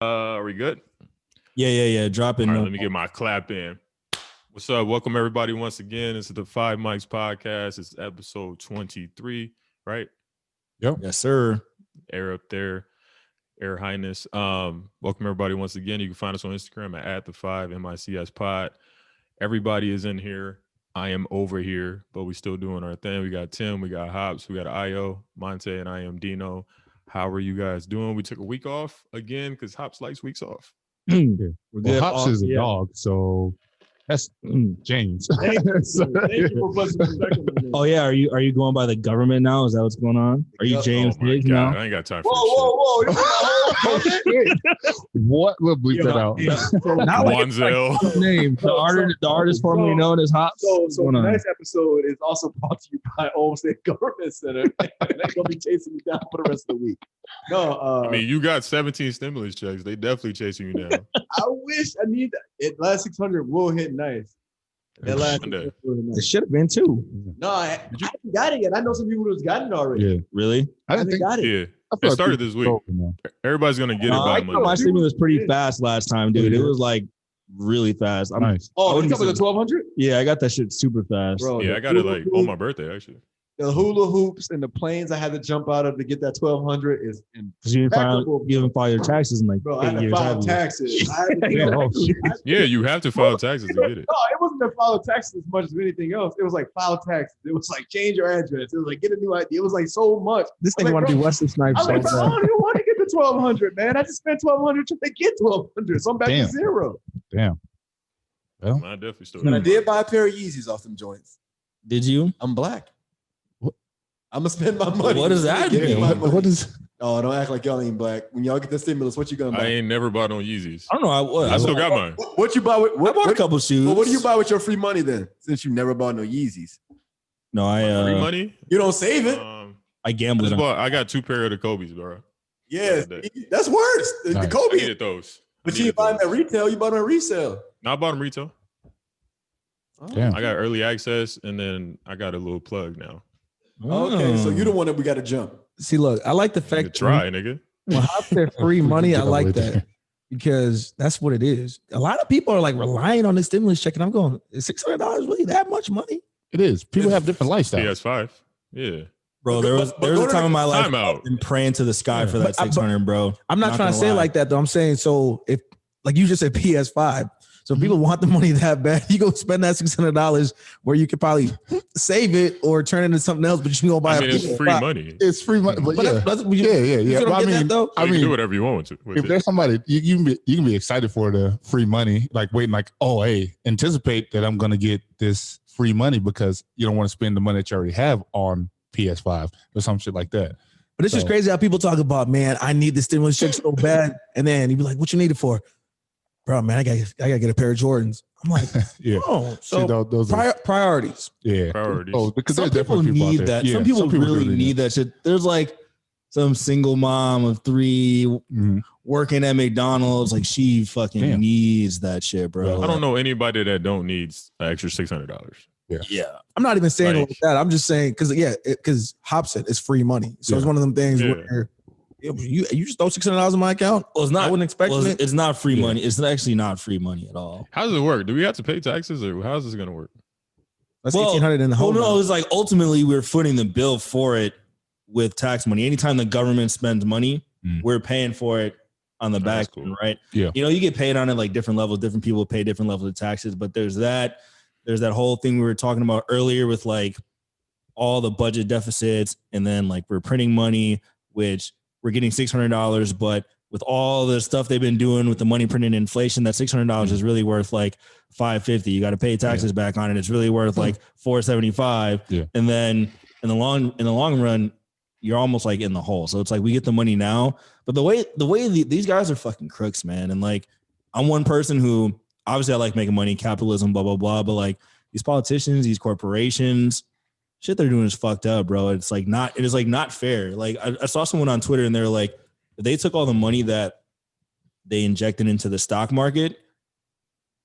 Are we good? Yeah. Drop it. All right, let me get my clap in. What's up? Welcome everybody once again. This is the Five Mics Podcast. It's episode 23, right? Yep. Yes, sir. Air up there, Air Highness. Welcome everybody once again. You can find us on Instagram at the 5MICS Pod. Everybody is in here. I am over here, but we still doing our thing. We got Tim, we got Hops, we got Io, Monte, and I am Dino. How are you guys doing? We took a week off again because Hops likes weeks off. Well, Hops is a dog, so that's James. Thank you for blessing me back. Oh yeah, are you going by the government now? Is that what's going on? Are you James Higgs now? I ain't got time for whoa. What? We'll bleep that out. Wanzel. Name the artist formerly known as Hops. So tonight's episode is also brought to you by Olmsted Government Center. They're gonna be chasing me down for the rest of the week. No, I mean you got 17 stimulus checks. They definitely chasing you down. I wish I need that. It last 600 will hit nice. That last Monday. It should have been too. No, I haven't got it yet. I know some people who's gotten it already. Yeah, really? I haven't got it. Yeah. It started this week. Everybody's gonna get it by Monday. My streaming was pretty fast last time, dude. It was like really fast. Nice. Oh, you talking about the 1200? Yeah, I got that shit super fast. Bro, yeah, I got it like on my birthday actually. The hula hoops and the planes I had to jump out of to get that 1200 is because you didn't file your taxes in like bro, 8 I had to years. file taxes. Yeah, you have to file taxes to get it. No, it wasn't to file taxes as much as anything else. It was like file taxes. It was like change your address. It was like get a new ID. It was like so much. This thing want to be Wesley Snipes. I don't even want to get the 1200, man. I just spent 1200 to get 1200, so I'm back to zero. Damn. Well, I definitely still. But I did buy a pair of Yeezys off them joints. Did you? I'm black. I'm gonna spend my money. What does that mean? What is? Oh, don't act like y'all ain't black. When y'all get the stimulus, what you gonna buy? I ain't never bought on Yeezys. I don't know. I still got mine. What you buy with? I bought a couple shoes. Well, what do you buy with your free money then? Since you never bought no Yeezys. No, Free money. You don't save it. I gambled. I got 2 pair of the Kobe's, bro. Yeah, that's worse. The Nice. Kobe. I needed those. But you didn't buy them at retail. You bought them at resale. No, I bought them retail. Damn. I got early access, and then I got a little plug now. Okay, so you the one that we got to jump. See, look, I like the fact Try, nigga. when Hops said free money, I like Get over that because that's what it is. A lot of people are like relying on the stimulus check, and I'm going, is $600 really that much money? It is. People have different lifestyles. PS5. Yeah. Bro, there was a time in my life Time out. and praying to the sky for that 600, bro. I'm not trying to say it lie. like that, though. I'm saying, so if, like you just said, PS5. So if people want the money that bad, you go spend that $600 where you could probably save it or turn it into something else, but you gonna buy It's a free money. It's free money, but yeah, You But I mean, though? You can do whatever you want with if it. there's somebody you can be excited for the free money, like waiting, like, oh, hey, anticipate that I'm gonna get this free money because you don't want to spend the money that you already have on PS5 or some shit like that. But it's just crazy how people talk about, man, I need the stimulus check so bad. And then you'd be like, what you need it for? Bro, man, I gotta get a pair of Jordans. I'm like, Yeah. oh, so See, those are, priorities. yeah. Priorities. Oh, because Some there's people definitely need out there. that. Yeah, Some people really do need that shit. There's like some single mom of 3 Mhm. working at McDonald's. Like she fucking Damn. needs that shit, bro. I don't know anybody that don't need an extra $600. Yeah. I'm not even saying Like- like that. I'm just saying because Hop said it's free money. So it's one of them things Yeah. where you just throw $600 in my account. Well, it's not. I wouldn't expect well, it. it's not free Yeah. money. It's actually not free money at all. How does it work? Do we have to pay taxes, or how's this gonna work? That's $1,800 in the Well, whole. no, it's like ultimately we're footing the bill for it with tax money. Anytime the government spends money, we're paying for it on the back That's end, cool. right? Yeah. You know, you get paid on it like different levels. Different people pay different levels of taxes, but there's that whole thing we were talking about earlier with like all the budget deficits, and then like we're printing money, which we're getting $600, but with all the stuff they've been doing with the money printing inflation, that $600 is really worth like $550. You got to pay taxes back on it. It's really worth like $475. Yeah. And then in the long run, you're almost like in the hole. So it's like we get the money now, but the way these guys are fucking crooks, man. And like I'm one person who obviously I like making money, capitalism, blah blah blah. But like these politicians, these corporations, shit they're doing is fucked up, bro. It is not fair. Like I saw someone on Twitter and they're like, if they took all the money that they injected into the stock market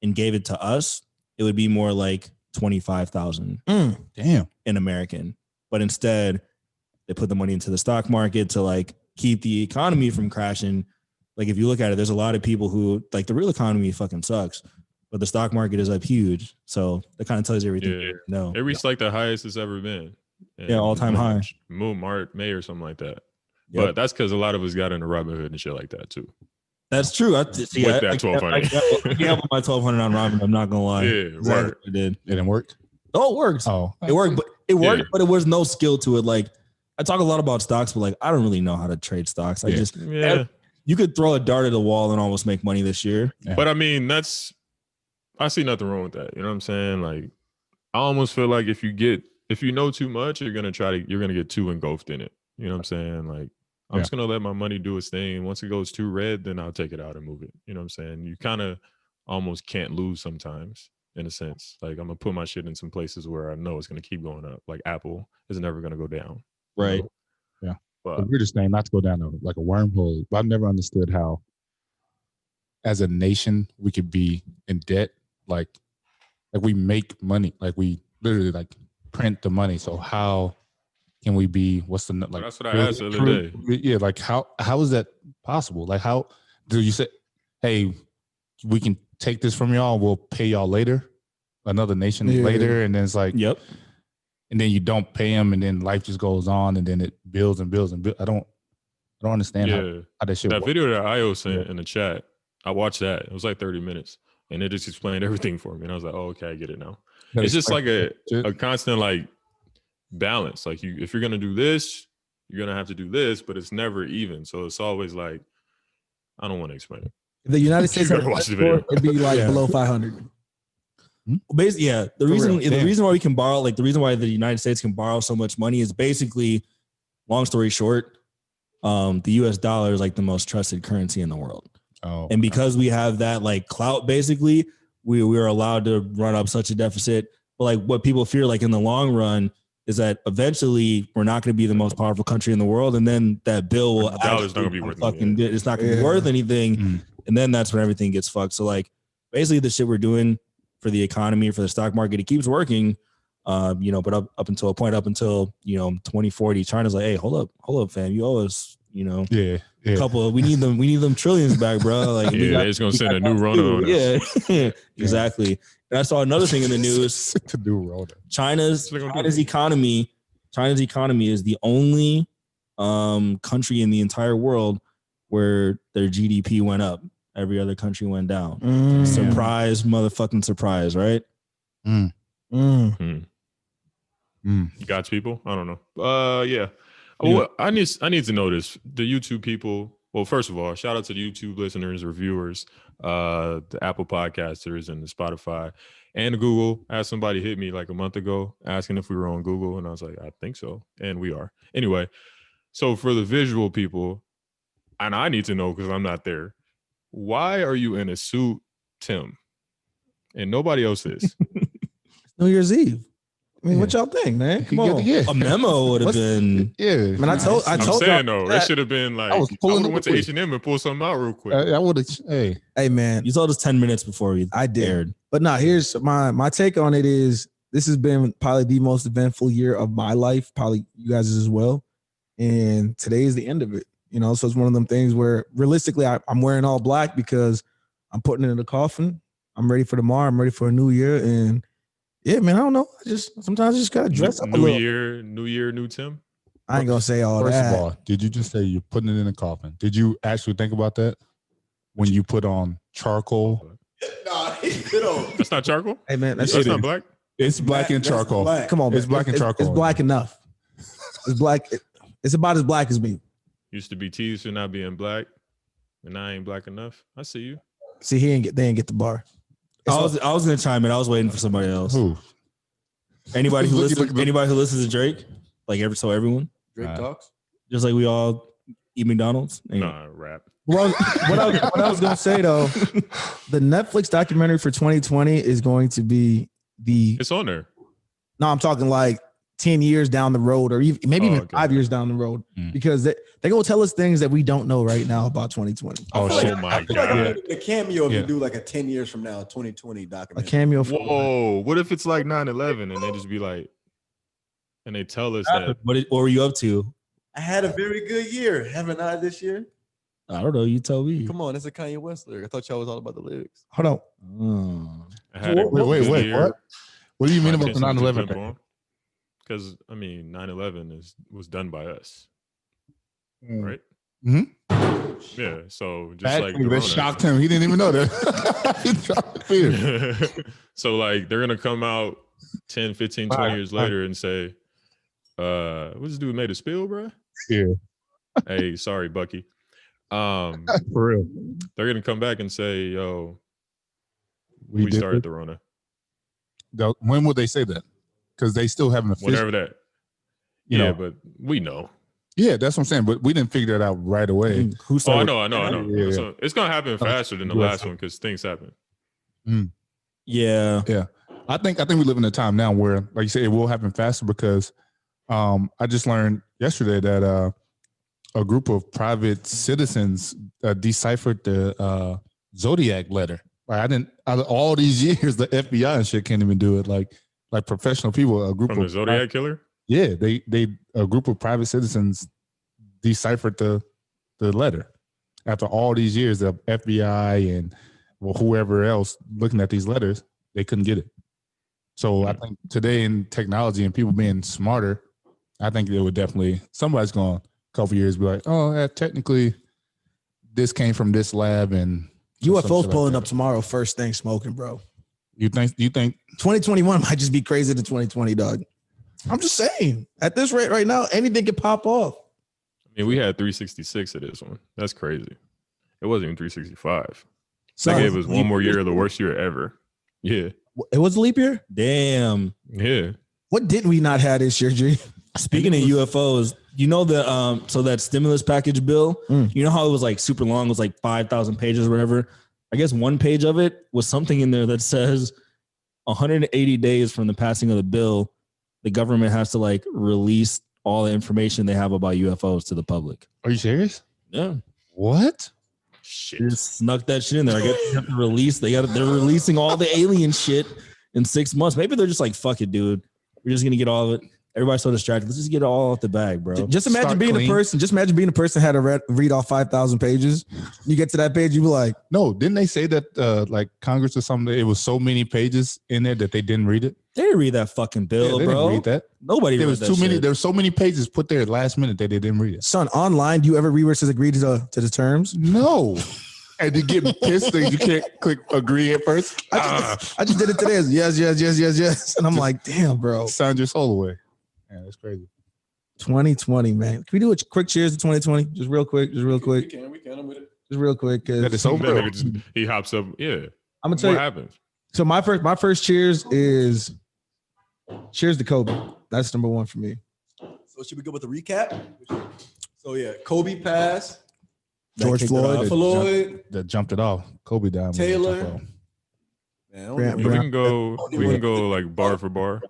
and gave it to us, it would be more like 25,000 Damn. in American. But instead, they put the money into the stock market to like keep the economy from crashing. like if you look at it, there's a lot of people who like the real economy fucking sucks, but the stock market is up huge. So that kind of tells you everything. Yeah. No, It reached like the highest it's ever been. Yeah, all-time high. May or something like that. Yep. But that's because a lot of us got into Robinhood and shit like that too. That's true. With that 1200. I gambled my 1200 on Robin. I'm not gonna lie. Yeah, Exactly word. what I did. It didn't work. Oh, it works. Oh, It worked, but it worked, Yeah. but it was no skill to it. Like I talk a lot about stocks, but like I don't really know how to trade stocks. I Yeah. just Yeah. you could throw a dart at the wall and almost make money this year. Yeah. But I mean, I see nothing wrong with that. You know what I'm saying? Like, I almost feel like if you know too much, you're gonna get too engulfed in it. You know what I'm saying? Like, I'm just gonna let my money do its thing. Once it goes too red, then I'll take it out and move it. You know what I'm saying? You kind of almost can't lose sometimes, in a sense. Like, I'm gonna put my shit in some places where I know it's gonna keep going up. Like Apple is never gonna go down. Right. You know? Yeah. But The weirdest thing, not to go down like a wormhole, but I've never understood how, as a nation, we could be in debt. Like we make money, like we literally like print the money. So how can we be? What's the like? that's what I asked the other day. Yeah, like how is that possible? Like how do you say, hey, we can take this from y'all, we'll pay y'all later, another nation later, and then it's like, Yep. and then you don't pay them, and then life just goes on, and then it builds and builds and builds. I don't understand how that shit That works. video that Io sent in the chat, I watched that. It was like 30 minutes, and it just explained everything for me. And I was like, oh, okay, I get it now. That It's just like explains a constant like balance. Like if you're gonna do this, you're gonna have to do this, but it's never even. So it's always like, I don't want to explain it. If the United States gotta had a watch the score, video. it'd be like Yeah. below 500. Basically, yeah. The real. reason why we can borrow, like the reason why the United States can borrow so much money is basically, long story short, the US dollar is like the most trusted currency in the world. Oh, And because we have that like clout, basically, we are allowed to run up such a deficit. But like what people fear, like in the long run, is that eventually we're not going to be the most powerful country in the world, and then that bill will The dollar's not gonna be worth anything, yeah. it's not going to be worth anything, and then that's when everything gets fucked. So like basically the shit we're doing for the economy, for the stock market, it keeps working. But up until a point, up until 2040, China's like, hey, hold up, fam, you owe us, yeah. couple. We need them trillions back, bro. Like They're just gonna send a new runner on us. Yeah, exactly. And I saw another thing in the news. to do roller. China's That's what they're gonna China's economy is the only country in the entire world where their GDP went up. Every other country went down. Surprise, motherfucking surprise, right? God's people? I don't know. Yeah. Well, I need to know this. The YouTube people. Well, first of all, shout out to the YouTube listeners, reviewers, the Apple podcasters, and the Spotify, and Google. I had somebody hit me like a month ago asking if we were on Google, and I was like, I think so, and we are. Anyway, so for the visual people, and I need to know because I'm not there. Why are you in a suit, Tim? And nobody else is. New Year's Eve. I mean, what y'all think, man? Come on. Yeah. A memo would have been. Yeah. Man, I told I'm y'all saying though, it should have been like I was would pulling have up went to with H&M and pulled something out real quick. I would have. Hey, Hey, man. You told us 10 minutes before we I did. aired. But no, here's my take on it is this has been probably the most eventful year of my life, probably you guys as well. And today is the end of it. So it's one of them things where realistically I'm wearing all black because I'm putting it in the coffin. I'm ready for tomorrow. I'm ready for a new year. And yeah, man, I don't know. Sometimes I just gotta dress up a New little. year, new Tim. I ain't gonna say all first that. of all, did you just say you're putting it in a coffin? Did you actually think about that when you put on charcoal? Nah, That's not charcoal. Hey man, That's It not is. black. It's black and charcoal. come on, It's man. black and charcoal. It's black enough. It's black. It's about as black as me. Used to be teased for not being black, and I ain't black enough. I see you. See, they ain't get the bar. I was gonna chime in. I was waiting for somebody else. Who? Anybody who Look- listens, look- anybody who listens to Drake, like everyone, Drake talks. just like we all eat McDonald's. Anyway. Nah, rap. Well, what I was gonna say though, the Netflix documentary for 2020 is going to be It's on there. No, I'm talking like 10 years down the road, or maybe even okay. 5 years down the road, Mm. because they gonna tell us things that we don't know right now about 2020. Oh, Oh shit. my I feel like god. a cameo if Yeah. you do like a 10 years from now, 2020 A documentary. cameo for Whoa. What if it's like 9/11 and they just be like, and they tell us that What were you up to? I had a very good year, haven't I, this year? I don't know. You tell me. Come on, that's a Kanye West lyric. I thought y'all was all about the lyrics. Hold on. I had a Wait, good year. what? What do you mean My about the intentions to 9/11 limp thing? on. Because, I mean, 9/11 was done by us, Mm. right? Mm-hmm. Yeah, so just That like thing the that Rona. shocked him. He didn't even know that. He dropped the fear. So like they're gonna come out 10, 15, 20 Right, years right. later and say, what's this dude made a spill, bro? Yeah, Hey, sorry, Bucky. for real. They're gonna come back and say, yo, We we did started it. the Rona. When would they say that? Because they still haven't officially. Whatever that. You Yeah, know. but we know. Yeah, that's what I'm saying. But we didn't figure that out right away. Who Oh, I started? know. Yeah. So it's gonna happen faster than the USA. last one because things happen. Yeah. Yeah, I think we live in a time now where, like you said, it will happen faster because I just learned yesterday that a group of private citizens deciphered the Zodiac letter. Like out of all these years, the FBI and shit can't even do it. Like professional people, a group From the of Zodiac killer? yeah, they a group of private citizens deciphered the letter after all these years of FBI and whoever else looking at these letters, they couldn't get it. So I think today in technology and people being smarter, I think they would definitely somebody's going a couple years be like, oh, yeah, technically this came from this lab and UFOs pulling up tomorrow, first thing smoking, bro. You think 2021 might just be crazier than 2020, dog. I'm just saying, at this rate right now, anything could pop off. I mean, we had 366 of this one. That's crazy. It wasn't even 365. So They gave us one more year of the worst year ever. Yeah. it was a leap year. Damn. Yeah. What didn't we not have this year, G? Speaking of UFOs, you know so that stimulus package bill, you know how it was like super long, it was like 5,000 pages or whatever. I guess one page of it was something in there that says 180 days from the passing of the bill, the government has to like release all the information they have about UFOs to the public. Are you serious? Yeah. What? Shit. They just snuck that shit in there. I guess they have to release. They're releasing all the alien shit in 6 months. Maybe they're just like, fuck it, dude. We're just gonna get all of it. Everybody's so distracted. Let's just get it all out the bag, bro. Just imagine Start being clean. a person. Just imagine being a person had to read all 5,000 pages. You get to that page, you be like, No, didn't they say that like Congress or something? It was so many pages in there that they didn't read it. They didn't read that fucking bill, they bro. didn't read that. Nobody There read was that too many. shit. There were so many pages put there at last minute that they didn't read it. son, online, do you ever read where it says agree to the terms? No. And you get pissed that you can't click agree at first. I just did it today. It's yes. And I'm like, damn, bro. Sound your soul away. Yeah, that's crazy. 2020, man. Can we do a quick cheers to 2020? Just real quick. We can. I'm with it. Just real quick. That is That so nigga just, he hops up. Yeah. I'm gonna tell What you. happens? So my first cheers is cheers to Kobe. That's number one for me. So should we go with the recap? So yeah, Kobe passed. George kicked it Floyd. off. Floyd. That jumped it off. Kobe died. Taylor. Man, I don't Grant even- We can go like bar for bar,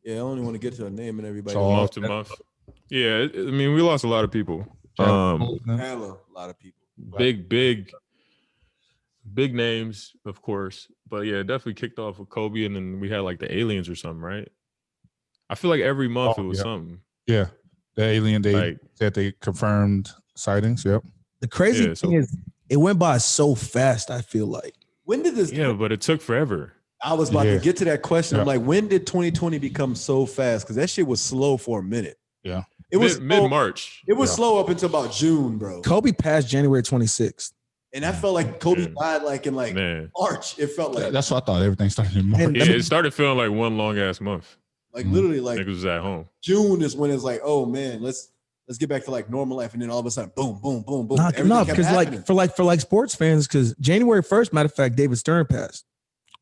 yeah, I only want to get to a name and everybody. So- month to month. Yeah, I mean, we lost a lot of people. Hella, a lot of people. Big names, of course. But yeah, it definitely kicked off with Kobe, and then we had like the aliens or something, right? I feel like every month it was something. Yeah. The alien, they Like, said they confirmed sightings. Yep. The crazy Yeah, so- thing is, it went by so fast. I feel like When did this? yeah, but it took forever. I was about Yeah. to get to that question. I'm Yeah. like, when did 2020 become so fast? Because that shit was slow for a minute. Yeah. It was slow- Mid March. It was Yeah. slow up until about June, bro. Kobe passed January 26th. And I felt like Kobe Yeah. died like in like Man. March. It felt like That's what I thought. Everything started in March. And- Yeah, it started feeling like one long ass month. literally like Niggas was at home. June is when it's like, oh man, let's get back to like normal life. And then all of a sudden, boom, boom, boom, boom. No, Everything kept because happening. for sports fans, because January 1st, matter of fact, David Stern passed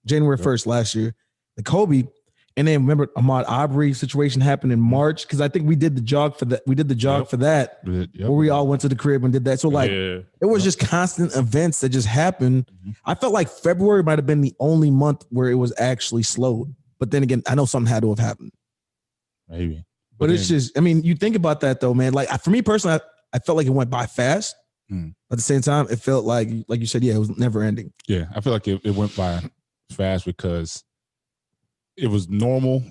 January 1st last year. The Kobe, and then remember Ahmaud Arbery situation happened in March because I think we did the jog for that. We did the jog Yep. for that Yep. where we all went to the crib and did that. So like yeah. it was just constant events that just happened. Mhm. I felt like February might have been the only month where it was actually slowed. But then again, I know something had to have happened. Maybe. But it's just, I mean, you think about that though, man. Like for me personally, I felt like it went by fast. Hmm. But at the same time, it felt like you said, yeah, it was never ending. Yeah, I feel like it went by fast because it was normal,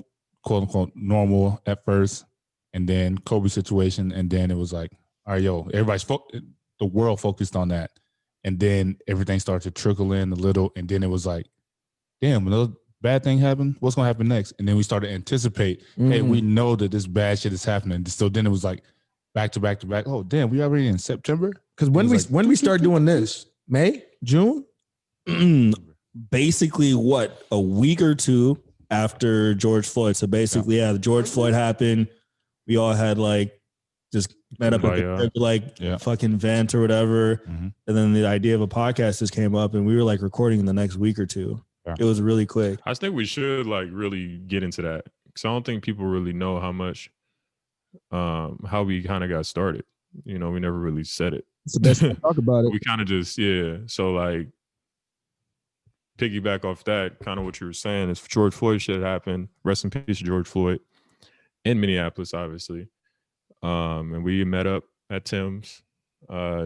quote unquote, normal at first, and then Kobe situation, and then it was like, all right, yo, everybody's the world focused on that. And then everything started to trickle in a little. And then it was like, damn, another bad thing happened. What's going to happen next? And then we started to anticipate, hey, we know that this bad shit is happening. So then it was like back to back to back. Oh, damn, we already in September? Because when we start doing this, May, June? Basically, what, a week or two after George Floyd. So basically, the George Floyd happened. We all had like just met up at the fucking vent or whatever. Mm-hmm. And then the idea of a podcast just came up and we were like recording in the next week or two. Yeah. It was really quick. I think we should like really get into that because I don't think people really know how much, how we kind of got started. You know, we never really said it. It's the best way to talk about it. We kind of just, So like, piggyback off that, kind of what you were saying is George Floyd shit happened. Rest in peace, George Floyd, in Minneapolis, obviously. And we met up at Tim's,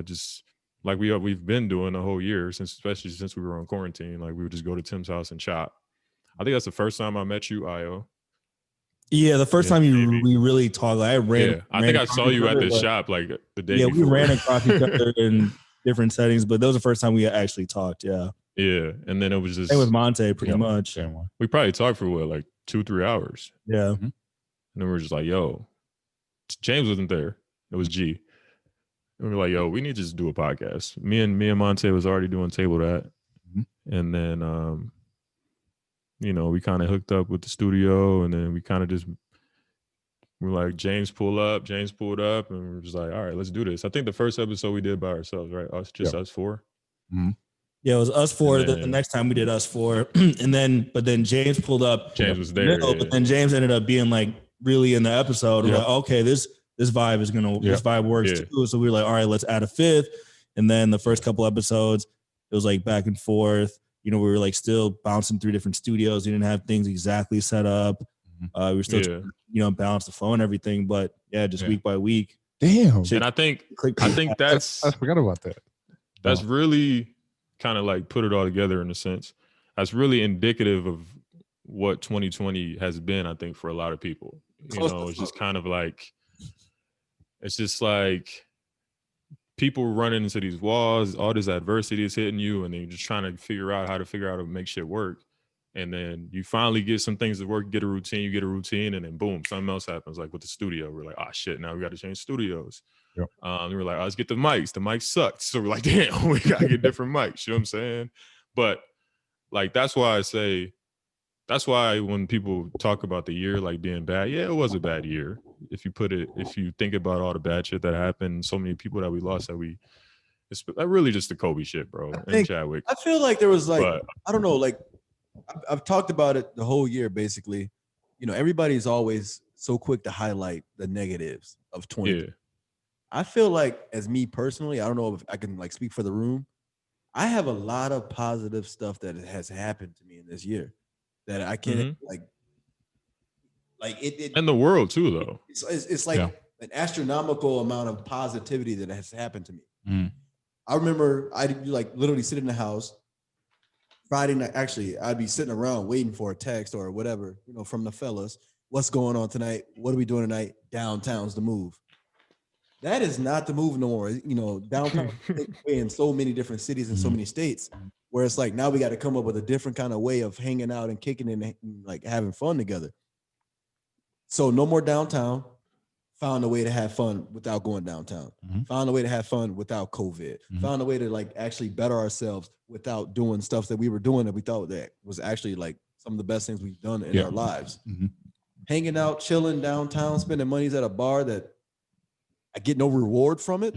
just like we've been doing the whole year especially since we were on quarantine. Like we would just go to Tim's house and chop. I think that's the first time I met you, Io. Yeah, the first time we really talked. Like, I think I saw you at the shop like the day. Yeah, before. We ran across each other in different settings, but that was the first time we actually talked. Yeah. Yeah, and then it was just same with Monte, pretty much. We probably talked for what, like 2-3 hours. Yeah, and then we were just like, "Yo, James wasn't there. It was G." And we were like, "Yo, we need to just do a podcast." Me and Monte was already doing table that, and then we kind of hooked up with the studio, and then we kind of just we're like, James pulled up, and we're just like, "All right, let's do this." I think the first episode we did by ourselves, right? Us four. Mm-hmm. Yeah, it was us four. The next time we did us four, but then James pulled up. James was there, but then James ended up being like really in the episode. We're like, okay, this vibe is this vibe works too. So we were like, all right, let's add a fifth. And then the first couple episodes, it was like back and forth. You know, we were like still bouncing through different studios. We didn't have things exactly set up. We were still, balance the flow and everything. But just week by week. Damn. And I think that's I forgot about that. That's really kind of like put it all together in a sense. That's really indicative of what 2020 has been, I think, for a lot of people. You know, it's just kind of like, it's just like people running into these walls, all this adversity is hitting you, and then you're just trying to figure out how to make shit work. And then you finally get some things to work, you get a routine, and then boom, something else happens. Like with the studio, we're like, oh shit, now we got to change studios. Yep. We were like, let's get the mics. The mics sucked. So we're like, damn, we got to get different mics. You know what I'm saying? But like, that's why when people talk about the year like being bad, it was a bad year. If you think about all the bad shit that happened, so many people that we lost it's really just the Kobe shit, bro. And Chadwick. I feel like there was I don't know, like I've talked about it the whole year, basically. You know, everybody's always so quick to highlight the negatives of 2020. Yeah. I feel like, as me personally, I don't know if I can like speak for the room. I have a lot of positive stuff that has happened to me in this year that I can't like it. And the world too, though. It's like an astronomical amount of positivity that has happened to me. I remember I'd like literally sit in the house Friday night. Actually, I'd be sitting around waiting for a text or whatever, from the fellas. What's going on tonight? What are we doing tonight? Downtown's the move. That is not the move no more. Downtown in so many different cities and so many states, where it's like now we got to come up with a different kind of way of hanging out and kicking and like having fun together. So no more downtown. Found a way to have fun without going downtown. Found a way to have fun without COVID. Found a way to like actually better ourselves without doing stuff that we were doing that we thought that was actually like some of the best things we've done in our lives. Hanging out, chilling downtown, spending monies at a bar that I get no reward from it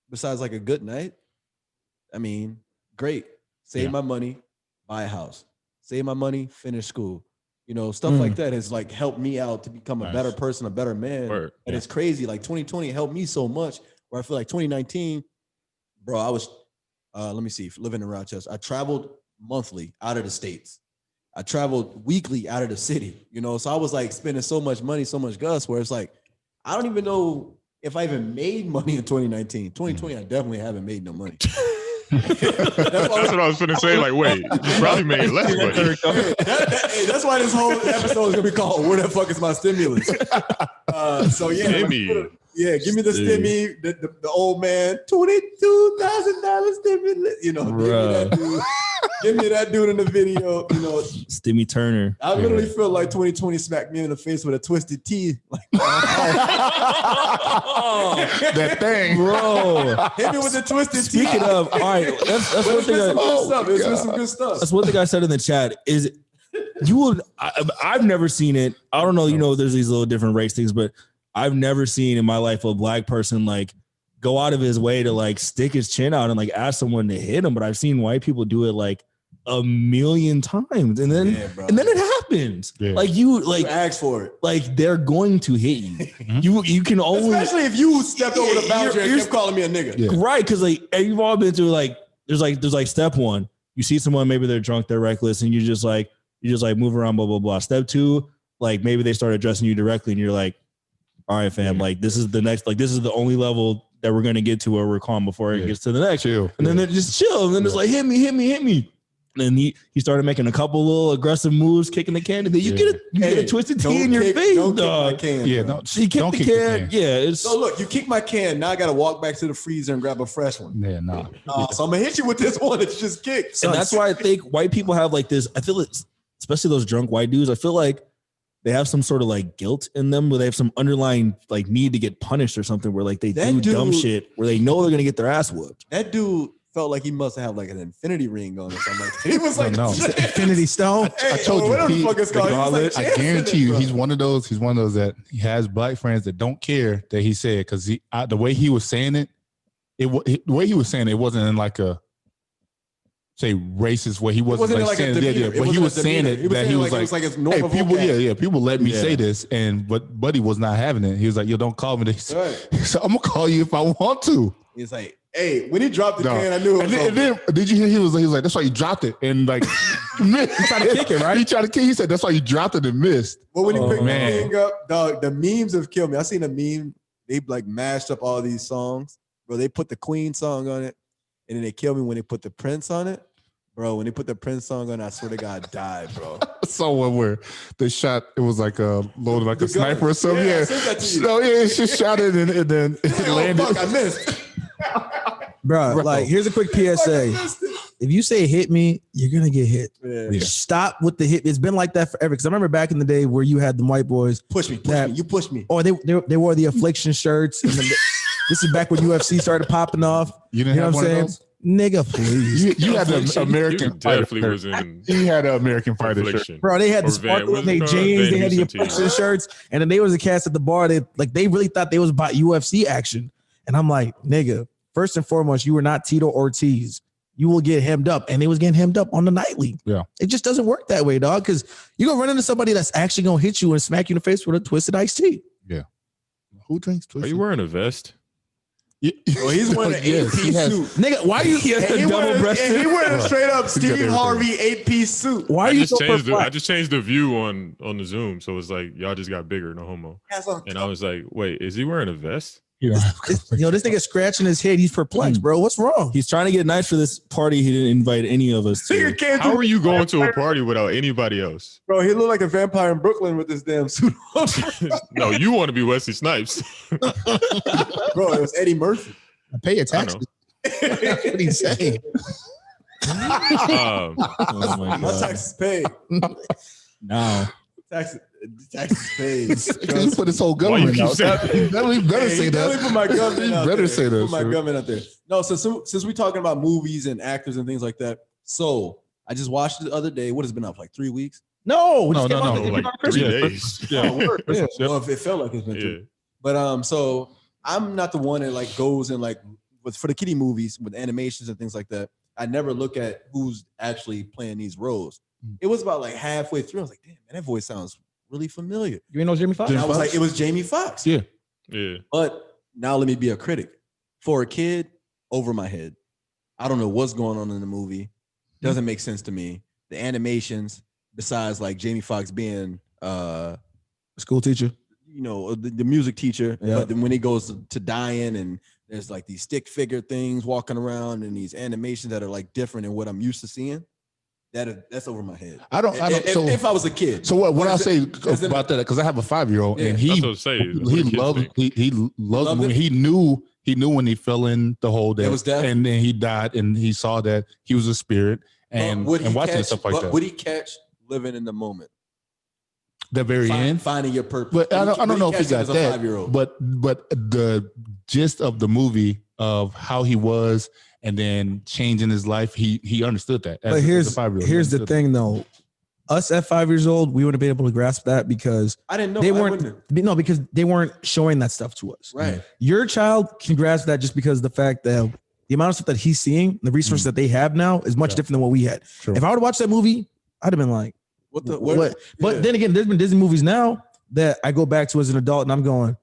besides like a good night. I mean, great. Save my money, buy a house. Save my money, finish school. Stuff like that has like helped me out to become a better person, a better man. And it's crazy. Like 2020 helped me so much where I feel like 2019, bro, I was, living in Rochester. I traveled monthly out of the States. I traveled weekly out of the city, so I was like spending so much money, so much guts where it's like, I don't even know if I even made money in 2019. 2020, I definitely haven't made no money. That's what I was going to say. Like, wait, you probably made less money. That's why this whole episode is going to be called "Where the fuck is my stimulus?" Stimmy. Yeah, give me the stimmy, the old man, $22,000 stimmy. You know, give me that dude in the video. You know, Stimmy Turner. I literally feel like 2020 smacked me in the face with a twisted T. Like, that thing, bro. Hit me with the twisted T. Speaking of, all right, that's one thing. It's some good stuff. That's one thing I said in the chat is I've never seen it. I don't know, you know, there's these little different race things, but I've never seen in my life a black person like go out of his way to like stick his chin out and like ask someone to hit him. But I've seen white people do it like a million times, and then it happens. Yeah. Like you ask for it. Like they're going to hit you. You can only, especially if you stepped over the boundary and kept calling me a nigga. Right? Because like you've all been through like there's like step one, you see someone, maybe they're drunk, they're reckless, and you just like move around, blah blah blah. Step two, like maybe they start addressing you directly, and you're like, all right, fam, like this is the next, like this is the only level that we're gonna get to where we're calm before it gets to the next. Chill. And then they're just chill, and then it's like hit me. And then he started making a couple little aggressive moves, kicking the can, and then you get a twisted T in your face, dog. Can, yeah, bro. you kick the can. Yeah. So look, you kick my can. Now I got to walk back to the freezer and grab a fresh one. Yeah, no. So I'm gonna hit you with this one that you just kicked. And that's why I think white people have like this. I feel it's especially those drunk white dudes. I feel like they have some sort of like guilt in them, where they have some underlying like need to get punished or something, where like they do dumb shit where they know they're gonna get their ass whooped. That dude felt like he must have like an infinity ring on or something. He was like, no. Infinity Stone. I told you, whatever the fuck it's called. Like, I guarantee you, he's one of those that he has black friends that don't care that he said, because the way he was saying it, it wasn't in like a say racist way. He wasn't like saying it, but he was saying it that he was like it's normal. Hey, people, people let me say this, but Buddy was not having it. He was like, yo, don't call me this. Right. So I'm gonna call you if I want to. He's like, hey, when he dropped the can, I knew it was and then did you hear he was like, that's why you dropped it, and like he tried to kick it, right? He tried to kick. He said that's why you dropped it and missed. But when he picked the thing up, dog, the memes have killed me. I seen a meme. They like mashed up all these songs, bro. They put the Queen song on it, and then they killed me when they put the Prince on it. Bro, when they put the Prince song on, I swear to God, died, bro. I saw one where they shot, it was like a loaded like a sniper or something. Yeah. It's just shot it and then it landed. Fuck, I missed. Bro, like, here's a quick PSA. If you say hit me, you're going to get hit. Yeah. Stop with the hit. It's been like that forever. Because I remember back in the day where you had the white boys. Push me. You push me. Or they wore the Affliction shirts. And this is back when UFC started popping off. You didn't have one of those? Nigga, please. You had the American definitely was in. He had an American fighter shirt. Bro, they had the sparkle, they jeans, they had the Affliction shirts, and then they was a cast at the bar. They really thought they was about UFC action. And I'm like, nigga, first and foremost, you were not Tito Ortiz. You will get hemmed up, and they was getting hemmed up on the nightly. Yeah, it just doesn't work that way, dog. Because you gonna run into somebody that's actually gonna hit you and smack you in the face with a twisted iced tea. Yeah, who drinks twisted? Are you wearing a vest? Well, he's wearing an 8-piece suit. Nigga, why are you double-breasted? He wearing a straight up Steve Harvey 8-piece suit. Why are you I just changed the view on the Zoom, so it's like y'all just got bigger, no homo. And I was like, wait, is he wearing a vest? This nigga scratching his head. He's perplexed, bro. What's wrong? He's trying to get nice for this party. He didn't invite any of us to. How are you going to a party without anybody else? Bro, he looked like a vampire in Brooklyn with this damn suit on. No, you want to be Wesley Snipes. Bro, it was Eddie Murphy. I pay your taxes. That's what he's saying. Oh my My taxes paid. No. Taxes paid. He put his whole government out. He better say that. Put my government out better there. say that. Put my government out there. No, so since we're talking about movies and actors and things like that, so I just watched it the other day. What has it been up like 3 weeks? No, like 3 days. Yeah. Well, if it felt like it's been 3. But so I'm not the one that like goes and like for the kiddie movies with animations and things like that. I never look at who's actually playing these roles. It was about like halfway through. I was like, damn, man, that voice sounds really familiar. You ain't know Jamie Foxx? I was like, it was Jamie Foxx. Yeah. But now let me be a critic. For a kid, over my head. I don't know what's going on in the movie. Doesn't make sense to me. The animations, besides like Jamie Foxx being a school teacher, the music teacher. Yeah. But then when he goes to dying and there's like these stick figure things walking around and these animations that are like different than what I'm used to seeing. that's over my head. I don't. If I was a kid. So what? When I Is say it- about that, because I have a 5-year-old, Yeah. and That's he what I'm saying. What he do kids loves think? he loves loved when it? he knew when he fell in the hole that was death? and then he died, and he saw that he was a spirit, and watching stuff like that. Would he catch living in the moment? The very end, finding your purpose. but I don't know if he got that. 5-year-old. But the gist of the movie of how he was, and then changing his life, he understood that. But here's the thing, though. Us at 5 years old, we wouldn't be able to grasp that because I didn't know they I weren't. wouldn't. No, because they weren't showing that stuff to us. Right. Your child can grasp that just because of the fact that the amount of stuff that he's seeing, the resources that they have now, is much different than what we had. True. If I would have watched that movie, I'd have been like, What the what? But then again, there's been Disney movies now that I go back to as an adult and I'm going,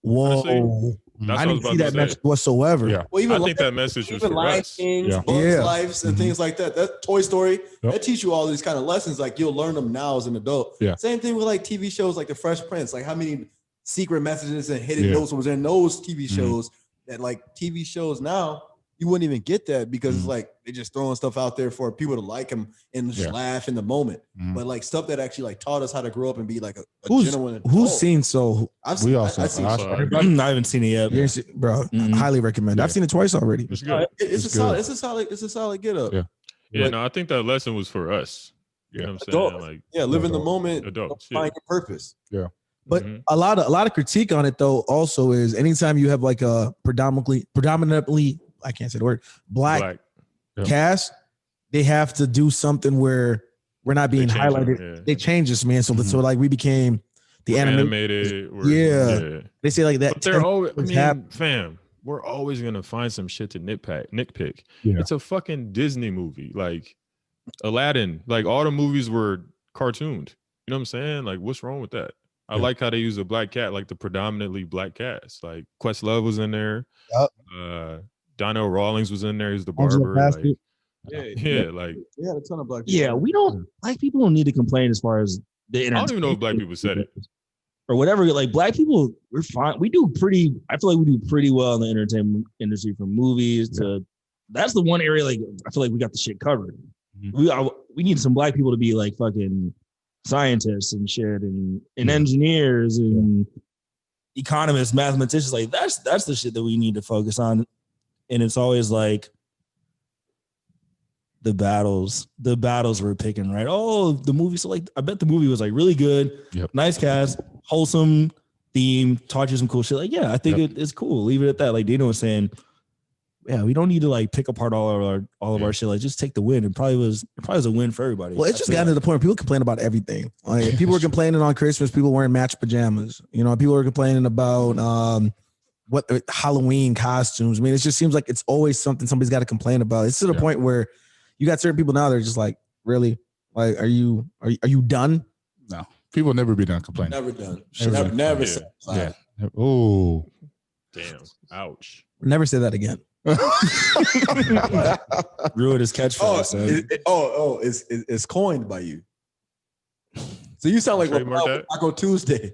whoa. Honestly, that's I what I didn't was about see to that say. message whatsoever. Yeah. Well, even I think that message was even for Lion us. Kings, Yeah. Bugs Yeah. Lives, and things like that. That Toy Story, that teach you all these kind of lessons. Like you'll learn them now as an adult. Yeah. Same thing with like TV shows like The Fresh Prince. Like how many secret messages and hidden Yeah. notes was in those TV shows that like TV shows now you wouldn't even get that because it's like they're just throwing stuff out there for people to like them and just laugh in the moment. But like stuff that actually like taught us how to grow up and be like a genuine adult. Who's seen So? I've seen, also I've seen I- so. I haven't seen it yet. Yes, bro. Highly recommend. I've seen it twice already. It's good. It's a solid get up. Yeah. Yeah, But- no, I think that lesson was for us. You know what I'm Adult. saying? Like, Yeah, live in the moment. Adults, Find your purpose. But Mhm. a lot of critique on it though also is anytime you have like a predominantly I can't say the word black cast, they have to do something where we're not being change highlighted. them, yeah. They change us, man. So like we became the animated. Yeah. They say like that. But they're always, I was mean, hap- fam, we're always gonna find some shit to nitpick. Yeah. It's a fucking Disney movie. Like Aladdin, like all the movies were cartooned. You know what I'm saying? Like, what's wrong with that? I like how they use a black cat, like the predominantly black cast. Like Questlove was in there. Yep. Donnell Rawlings was in there. He's the Angela barber. Like, Bassett. like Yeah, a ton of black. Yeah, we don't black people don't need to complain as far as the I internet. don't even know if black people said it. Or whatever. Like black people, we're fine. We do pretty. I feel like we do pretty well in the entertainment industry, from movies to. That's the one area. Like I feel like we got the shit covered. We need some black people to be like fucking scientists and shit, and engineers and economists, mathematicians. Like that's the shit that we need to focus on. And it's always like the battles we're picking, right? Oh, the movie. So like, I bet the movie was like really good, nice cast, wholesome theme, taught you some cool shit. Like, yeah, I think it's cool. Leave it at that. Like Dino was saying, yeah, we don't need to like pick apart all of our shit. Like, just take the win. It probably was a win for everybody. Well, it's just gotten to the point where people complain about everything. Like people were complaining on Christmas, people wearing matched pajamas. You know, people were complaining about what Halloween costumes. I mean, it just seems like it's always something somebody's got to complain about. It's to the point where you got certain people now that are just like, really? Like, are you done? No, people never be done complaining. Never done. Never. Satisfied. Yeah. Oh, damn. Ouch. Never say that again. Ruined his catchphrase. It's coined by you. So you sound like Trademark LeBron that? Taco Tuesday.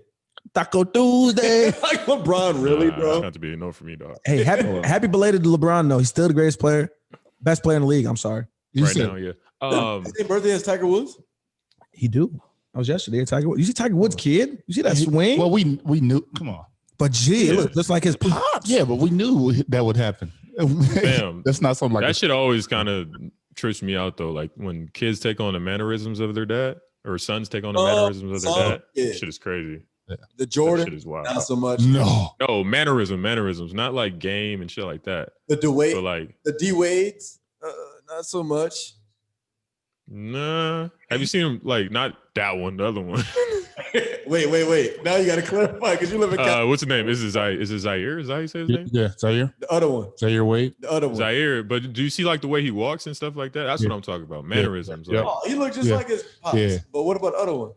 Taco Tuesday. Like LeBron, really, Nah, bro? It's not to be a no for me, dog. Hey, happy belated to LeBron though. He's still the greatest player, best player in the league. I'm sorry. Right now, yeah. His birthday is Tiger Woods. He do. I was yesterday at Tiger Woods. You see Tiger Woods' kid? You see that swing? well, we knew. Come on. But gee, it Yeah. looks just like his pops. Yeah, but we knew that would happen. Damn. That's not something like That shit always kind of trips me out though. Like when kids take on the mannerisms of their dad, or sons take on the mannerisms of their dad. yeah. Shit is crazy. The That Jordan, shit is wild. not so much. No. No, mannerisms, not like game and shit like that. The Dwayne, But like, the D Wades, not so much. nah. Have you seen him? Like, not that one, the other one. Wait. Now you got to clarify because you live in What's his name? Is it Zaire? Is that how you say his name? Yeah, Zaire. the other one. Zaire Wade. The other one. Zaire. But do you see like the way he walks and stuff like that? That's what I'm talking about. Mannerisms. Yeah. Like, Oh, he looked just Yeah. like his pops. Yeah. But what about the other one?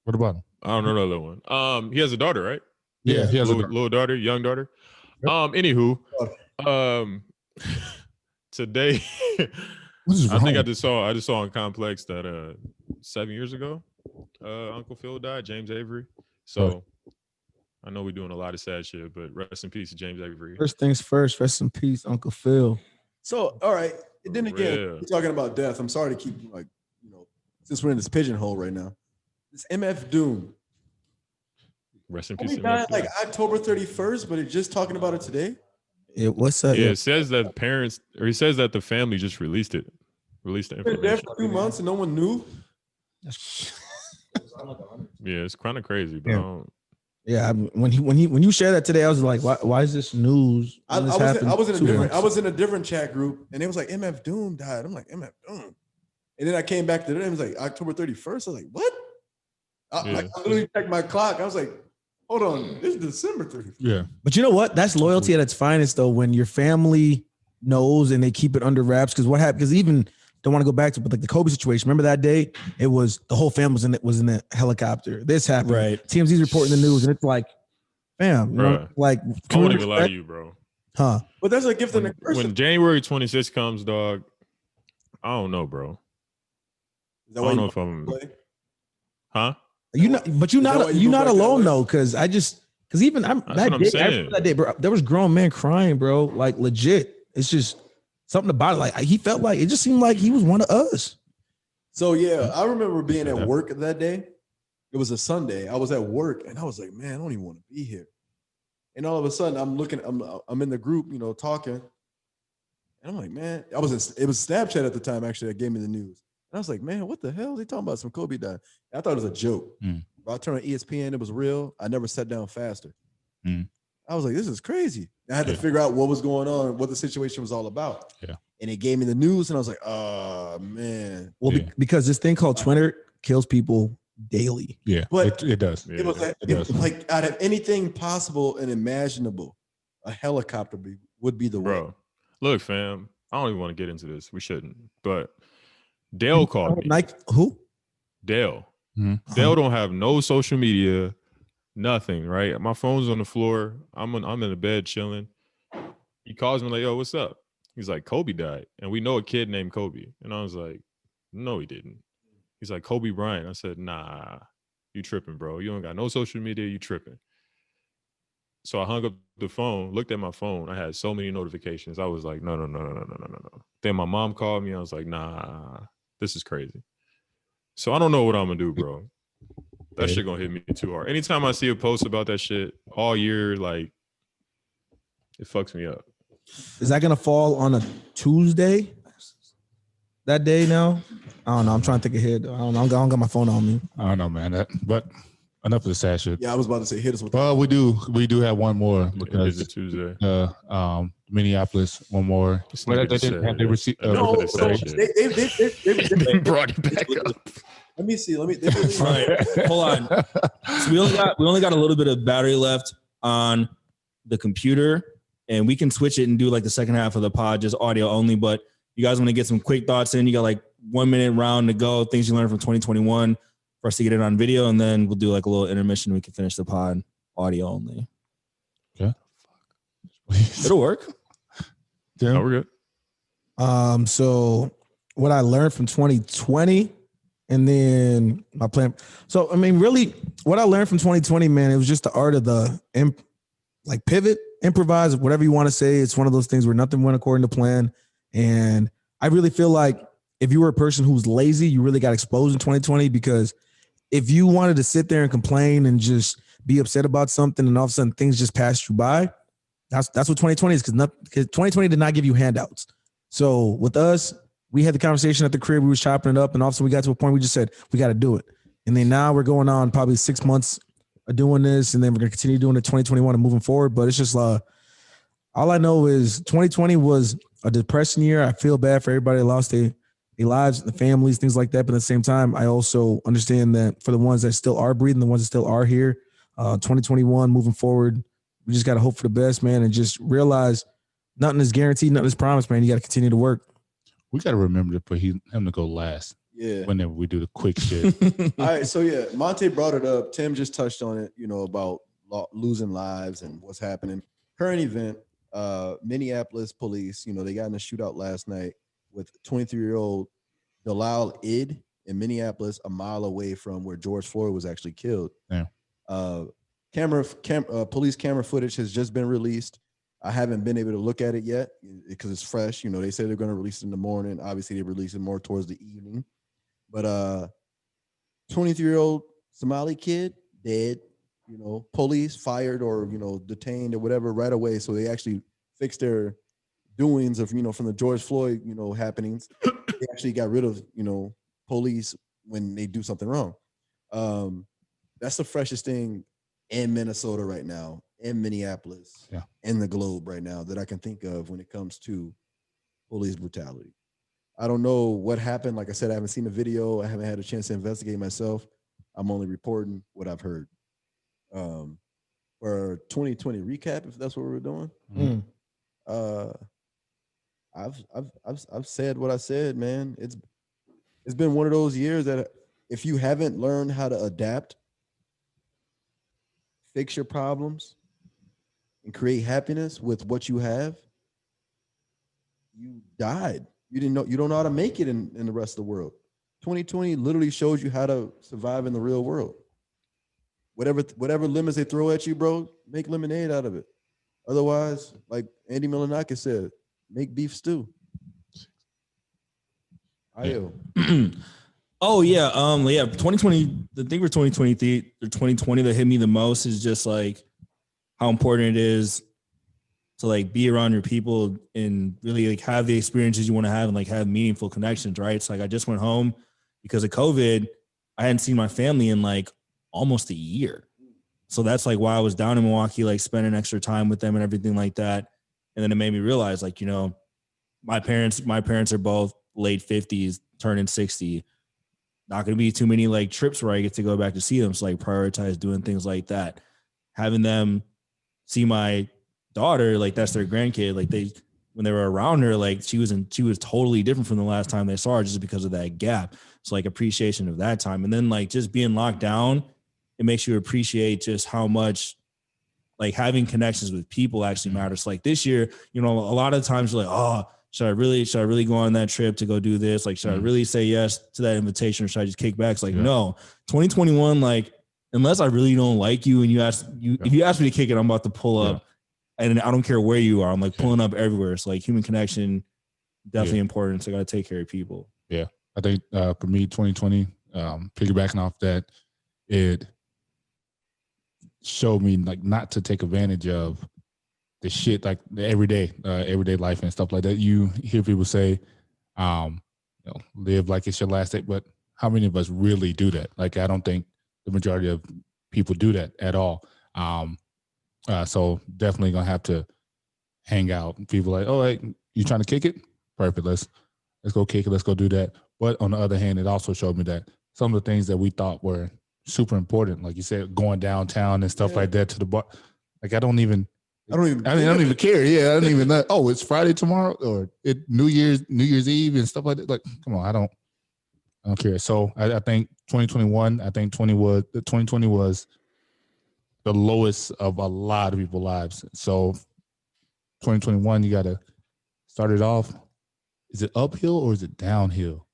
What about him? I don't know the other one. He has a daughter, right? Yeah, he has Little daughter, young daughter. Anywho, today What is I wrong? think I just saw on Complex that 7 years ago, Uncle Phil died, James Avery. So I know we're doing a lot of sad shit, but rest in peace to James Avery. First things first, rest in peace, Uncle Phil. So, all right. Then again, real. we're talking about death. I'm sorry to keep since we're in this pigeonhole right now. This MF Doom. Rest in Only peace. died MF like Doom. October 31st, but it's just talking about it today. What's that? Yeah, it says that parents, or he says that the family just released the It's been there information. for 2 months and no one knew. Yeah, it's kind of crazy, but Yeah. I don't, Yeah, when you shared that today, I was like, why is this news? I When this was happened I was in a 2 different months? a different chat group, and it was like MF Doom died. I'm like MF Doom, and then I came back to it. It was like October 31st. I was like, what? Yeah. I literally checked my clock. I was like, hold on, this is December 31st. Yeah. But you know what? That's loyalty at its finest, though. When your family knows and they keep it under wraps. Because what happened? Because even don't want to go back to, but like the Kobe situation. Remember that day? It was the whole family was in the helicopter. This happened. Right. TMZ's reporting the news, and it's like, fam, you know, Bruh. like I won't even lie to you, bro. huh? But that's a gift and a curse. When January 26th comes, dog, I don't know, bro. Is that I why don't know you if I'm, play? huh? You know, but you're Is that why not you you're go not back to alone LA? though, because even I'm That's that what I'm day, I saying. remember that day, bro. There was grown men crying, bro. Like legit. It's just something about it. Like he felt like it just seemed like he was one of us. So yeah, I remember being Said at that. work that day. It was a Sunday. I was at work and I was like, man, I don't even want to be here. And all of a sudden, I'm in the group, you know, talking. And I'm like, man, it was Snapchat at the time actually that gave me the news. And I was like, man, what the hell? They talking about some Kobe died. I thought it was a joke. Mm. But I turned on ESPN, it was real. I never sat down faster. Mm. I was like, this is crazy. I had to Yeah. figure out what was going on, what the situation was all about. Yeah. And it gave me the news, and I was like, oh man. Well, Yeah. because this thing called Twitter kills people daily. Yeah. But it does. Yeah. It was It does. like out of anything possible and imaginable, a helicopter would be the way. Bro, look, fam, I don't even want to get into this. We shouldn't. But Dale called me. Nike, who? Dale. Mhm. Dale don't have no social media, nothing, right? My phone's on the floor. I'm in the bed chilling. He calls me like, yo, what's up? He's like, Kobe died. And we know a kid named Kobe. And I was like, no, he didn't. He's like, Kobe Bryant. I said, nah, you tripping, bro. You don't got no social media, you tripping. So I hung up the phone, looked at my phone. I had so many notifications. I was like, no. Then my mom called me. I was like, nah, this is crazy. So I don't know what I'm gonna do, bro. That shit gonna hit me too hard. Anytime I see a post about that shit all year, like it fucks me up. Is that gonna fall on a Tuesday? That day now? I don't know. I'm trying to think ahead. I don't know. I don't got my phone on me. I don't know, man. But enough of the sad shit. Yeah, I was about to say, hit us with Well, we do have one more It is a because Tuesday. Minneapolis, one more. This Well, nigga they just didn't said have they it. received. Enough No, of this so sad shit. they brought it back up. let me see. All right, hold on. So we only got a little bit of battery left on the computer, and we can switch it and do like the second half of the pod, just audio only. But you guys want to get some quick thoughts in? You got like 1 minute round to go. Things you learned from 2021 for us to get it on video, and then we'll do like a little intermission. We can finish the pod audio only. It'll work. Oh, we're good. So what I learned from 2020 and then my plan. So, I mean, really what I learned from 2020, man, it was just the art of the pivot, improvise, whatever you want to say. It's one of those things where nothing went according to plan. And I really feel like if you were a person who's lazy, you really got exposed in 2020, because if you wanted to sit there and complain and just be upset about something and all of a sudden things just passed you by, that's what 2020 is, because 2020 did not give you handouts. So with us, we had the conversation at the crib, we were chopping it up, and all of a sudden we got to a point we just said, we got to do it. And then now we're going on probably 6 months of doing this, and then we're going to continue doing it 2021 and moving forward. But it's just all I know is 2020 was a depressing year. I feel bad for everybody that lost their lives, the families, things like that. But at the same time, I also understand that for the ones that still are breathing, the ones that still are here, 2021 moving forward, we just got to hope for the best, man, and just realize nothing is guaranteed, nothing is promised, man. You got to continue to work. We got to remember to put him to go last. Yeah. Whenever we do the quick shit. All right. So yeah, Monte brought it up. Tim just touched on it, about losing lives and what's happening. Current event, Minneapolis police, they got in a shootout last night with 23-year-old Dalal Id in Minneapolis, a mile away from where George Floyd was actually killed. Yeah. Police camera footage has just been released. I haven't been able to look at it yet because it's fresh. They say they're going to release it in the morning. Obviously, they release it more towards the evening. But 23-year-old Somali kid dead. Police fired or detained or whatever right away. So they actually fixed their doings of from the George Floyd happenings. They actually got rid of police when they do something wrong. That's the freshest thing in Minnesota right now, in Minneapolis, in the globe right now that I can think of when it comes to police brutality. I don't know what happened. Like I said, I haven't seen the video. I haven't had a chance to investigate myself. I'm only reporting what I've heard. For 2020 recap, if that's what we're doing. Mm. I've said what I said, man. It's been one of those years that if you haven't learned how to adapt, fix your problems, and create happiness with what you have, you died. You don't know how to make it in the rest of the world. 2020 literally shows you how to survive in the real world. Whatever lemons they throw at you, bro, make lemonade out of it. Otherwise, like Andy Milanakis said, make beef stew. Io. Oh yeah, 2020. The thing for 2023 or 2020 that hit me the most is just like how important it is to like be around your people and really like have the experiences you want to have and like have meaningful connections, right? It's like I just went home because of COVID. I hadn't seen my family in like almost a year. So that's like why I was down in Milwaukee, like spending extra time with them and everything like that. And then it made me realize like, my parents are both late 50s, turning 60. Not going to be too many like trips where I get to go back to see them. So like prioritize doing things like that. Having them see my daughter, like that's their grandkid. Like when they were around her, like she was totally different from the last time they saw her just because of that gap. So like appreciation of that time. And then like just being locked down, it makes you appreciate just how much like having connections with people actually matters. Like this year, a lot of times you're like, oh, should I really go on that trip to go do this? Like, should I really say yes to that invitation or should I just kick back? It's like, no, 2021, like, unless I really don't like you and if you ask me to kick it, I'm about to pull up and I don't care where you are. I'm like pulling up everywhere. It's like human connection, definitely important. So I got to take care of people. Yeah. I think for me, 2020, piggybacking off that, it showed me like not to take advantage of the shit, like the everyday life and stuff like that. You hear people say, live like it's your last day, but how many of us really do that? Like, I don't think the majority of people do that at all. So definitely gonna have to hang out. People like, oh, hey, you trying to kick it? Perfect. Let's go kick it. Let's go do that. But on the other hand, it also showed me that some of the things that we thought were super important, like you said, going downtown and stuff like that to the bar. Like I don't even care. Yeah, I don't even know. Oh, it's Friday tomorrow, or New Year's Eve and stuff like that. Like, come on, I don't care. So I think 2021, 2020 was the lowest of a lot of people's lives. So 2021, you got to start it off. Is it uphill or is it downhill?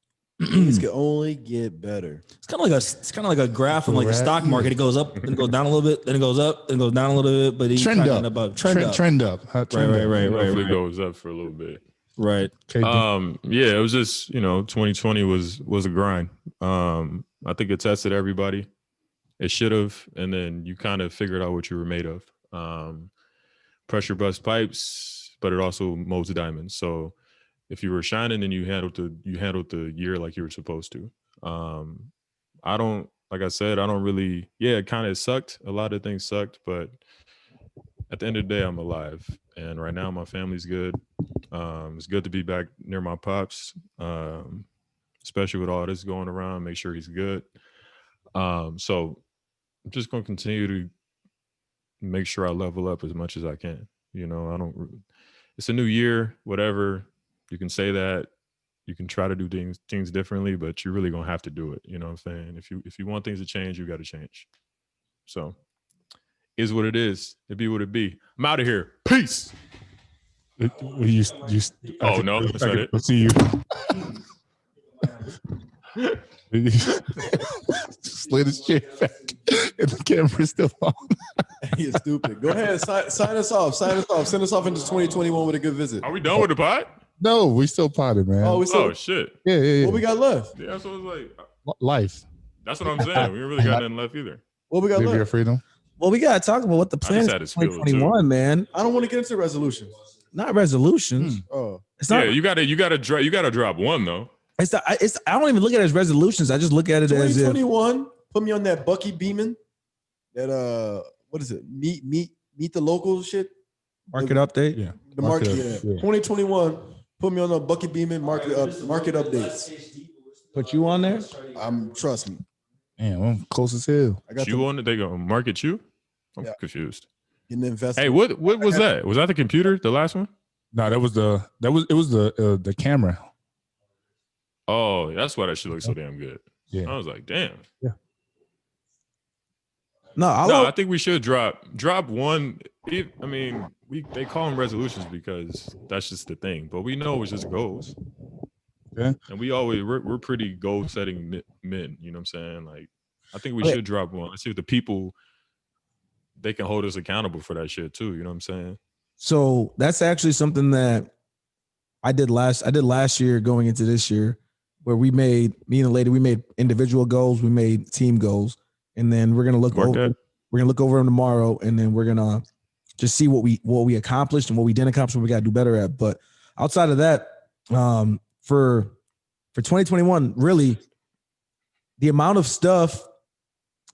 Things can only get better. It's kind of like a graph from like the stock market. It goes up, then it goes down a little bit, then it goes up, then it goes down a little bit, but it trend up. Trend up. Right. Hopefully goes up for a little bit. Right. It was just 2020 was a grind. I think it tested everybody. It should have, and then you kind of figured out what you were made of. Pressure bust pipes, but it also molds diamonds. So if you were shining, then you handled the year like you were supposed to. Like I said, I don't really. Yeah, it kind of sucked. A lot of things sucked, but at the end of the day, I'm alive, and right now my family's good. It's good to be back near my pops, especially with all this going around. Make sure he's good. So I'm just gonna continue to make sure I level up as much as I can. It's a new year, whatever. You can say that, you can try to do things differently, but you're really gonna have to do it. You know what I'm saying? If you want things to change, you got to change. So, is what it is. It be what it be. I'm out of here. Peace. Oh no, that's not it. I'll see you. Slid his chair back, and the camera's still on. You're stupid. Go ahead, sign us off. Send us off into 2021 with a good visit. Are we done with the pod? No, we still potted, man. Oh, shit. Yeah. What we got left? Yeah, so it's like Life. That's what I'm saying. We really got nothing left either. What we got Live your left? freedom. Well, we gotta talk about what the plans had for a skill, too. 2021, man. I don't want to get into resolutions. Not resolutions. Oh, It's not. Yeah, you gotta drop one though. It's not. It's. I don't even look at it as resolutions. I just look at it as if 2021. Put me on that Bucky Beeman. That what is it? Meet the local shit. market update. Yeah. The market. Market, Yeah. yeah. 2021. Put me on the Bucky Beeman market updates. Put you on there. Trust me. Damn, I'm close as hell. I got You on it? They go market you? I'm Yeah. confused. getting investment. Hey, what was that? Was that the computer? The last one? No, it was the camera. Oh, that's why that shit looks so damn good. Yeah. I was like, damn. No, I think we should drop one. I mean, they call them resolutions because that's just the thing. But we know it's just goals. Yeah. And we're pretty goal setting men. You know what I'm saying? Like, I think we Okay. should drop one. Let's see if the people they can hold us accountable for that shit too. You know what I'm saying? So that's actually something that I did last year going into this year, where me and the lady, we made individual goals, we made team goals, and then we're gonna look Mark over. that. We're gonna look over them tomorrow, and then we're gonna just see what we accomplished and what we didn't accomplish, and what we gotta do better at. But outside of that, for 2021, really, the amount of stuff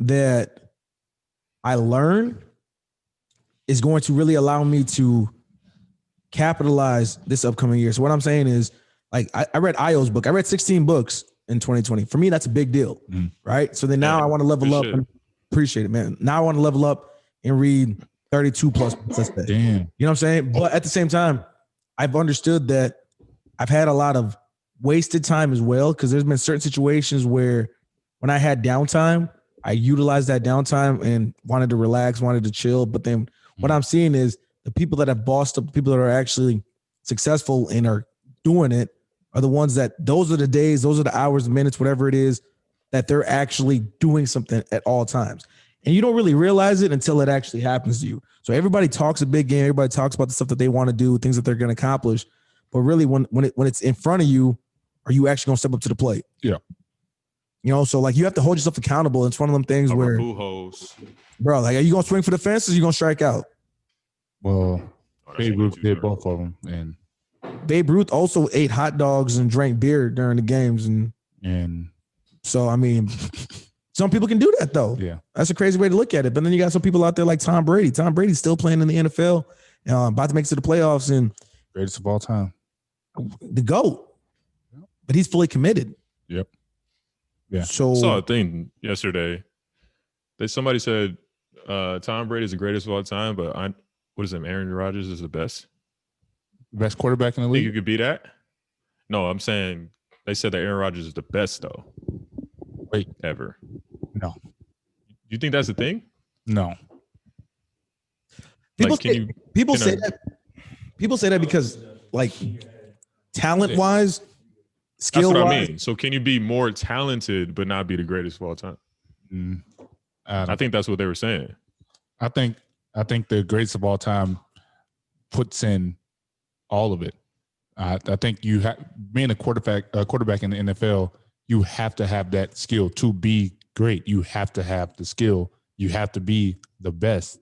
that I learned is going to really allow me to capitalize this upcoming year. So what I'm saying is, like, I read Io's book. I read 16 books in 2020. For me, that's a big deal, right? So then now Yeah, I want to level good up. shit. And appreciate it, man. Now I want to level up and read 32 plus books. Let's say. Damn. You know what I'm saying? But at the same time, I've understood that I've had a lot of wasted time as well, because there's been certain situations where when I had downtime, I utilized that downtime and wanted to relax, wanted to chill. But then what I'm seeing is the people that have bossed up, the people that are actually successful and are doing it are the ones that those are the days, those are the hours, minutes, whatever it is, that they're actually doing something at all times. And you don't really realize it until it actually happens to you. So everybody talks a big game. Everybody talks about the stuff that they want to do, things that they're going to accomplish. But really, when it's in front of you, are you actually going to step up to the plate? Yeah. You know, so like you have to hold yourself accountable. It's one of them things where, Pujols. bro, like, are you going to swing for the fence or are you going to strike out? Well, Oh, Babe Ruth did both of them, and Babe Ruth also ate hot dogs and drank beer during the games. And so, I mean, some people can do that, though. yeah, That's a crazy way to look at it. But then you got some people out there like Tom Brady. Tom Brady's still playing in the NFL, about to make it to the playoffs, and greatest of all time. the GOAT. But he's fully committed. Yep. Yeah. So I saw a thing yesterday that somebody said Tom Brady is the greatest of all time, but what is it? Aaron Rodgers is the best. Best quarterback in the Think you league. could beat that? No, I'm saying they said that Aaron Rodgers is the best though. Wait. Ever. No. You think that's the thing? No. people Like, say, people say that because, like, talent wise, That's skill what I wise, mean. So can you be more talented but not be the greatest of all time? I think that's what they were saying. I think the greatest of all time puts in all of it. I think you have being a quarterback in the NFL, you have to have that skill to be great. You have to have the skill. You have to be the best.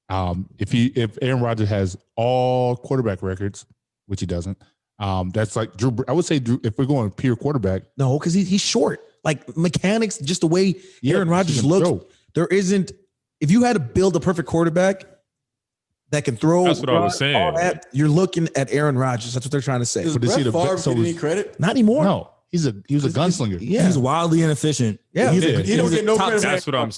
If Aaron Rodgers has all quarterback records, which he doesn't, that's like Drew. I would say Drew. If we're going pure quarterback, no, because he's short. Like, mechanics, just the way Aaron Rodgers looks, there isn't. If you had to build a perfect quarterback that can throw, That's what I was saying. all that, you're looking at Aaron Rodgers. That's what they're trying to say. Does But is he Brett the Favre best? So get any is- credit? Not anymore. no, he was a gunslinger. Yeah. He's wildly inefficient. Yeah. He's Yeah. He don't get no top credit. That's what I'm.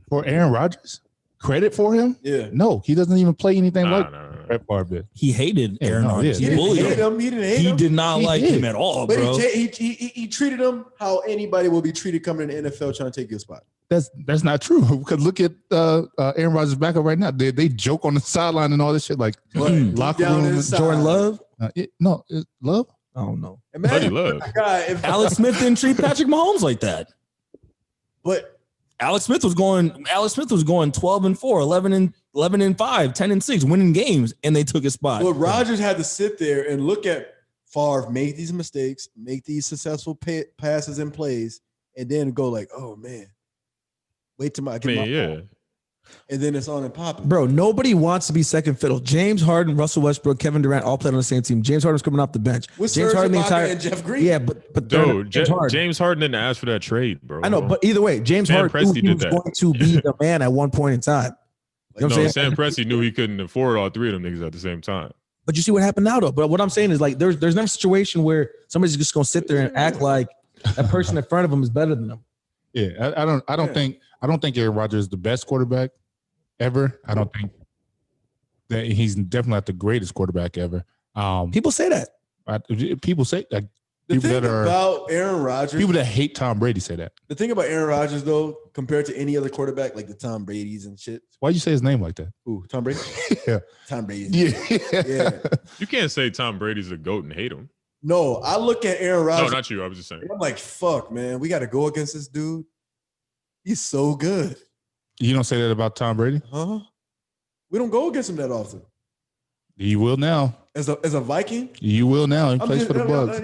For Aaron Rodgers, credit for him? Yeah. No, he doesn't even play anything Nah, like nah. Brett Favre did. He hated Yeah, Aaron no, Rodgers. yeah. He He didn't bullied hate him. him. He didn't hate He him. did not He like did. him at all, But bro. he treated him how anybody will be treated coming in the NFL trying to take your spot. That's not true. Because look at Aaron Rodgers' backup right now. They joke on the sideline and all this shit, like locker Down room. inside. Jordan Love. Love. Oh no. Buddy Imagine Love. a guy. If, Alex Smith didn't treat Patrick Mahomes like that. but Alex Smith was going 12-4, 11-5, 10-6, winning games, and they took his spot. But Rodgers had to sit there and look at Favre make these mistakes, make these successful passes and plays, and then go like, oh man, wait till I get my phone. And then it's on and popping. Bro, nobody wants to be second fiddle. James Harden, Russell Westbrook, Kevin Durant all played on the same team. James Harden's coming off the bench. With James Serge Harden, Ibaka and Jeff Green. Yeah, but dude, James Harden didn't ask for that trade, bro. I know, but either way, James Harden knew he was going to be the man at one point in time. You know what I'm saying? Sam Presti knew he couldn't afford all three of them niggas at the same time. But you see what happened now, though. But what I'm saying is, like, there's never a situation where somebody's just gonna sit there and act like that person in front of them is better than them. Yeah, I don't think Aaron Rodgers is the best quarterback ever. I don't think that he's definitely not the greatest quarterback ever. People say that. People say that. The thing about Aaron Rodgers, people that hate Tom Brady say that. The thing about Aaron Rodgers, though, compared to any other quarterback, like the Tom Brady's and shit. Why'd you say his name like that? Who? Tom Brady? Yeah. Tom Brady. Yeah. You can't say Tom Brady's a GOAT and hate him. No, I look at Aaron Rodgers. No, not you. I was just saying. I'm like, fuck, man. We got to go against this dude. He's so good. You don't say that about Tom Brady? Huh? We don't go against him that often. You will now. As a Viking? You will now. He plays for the Bucks.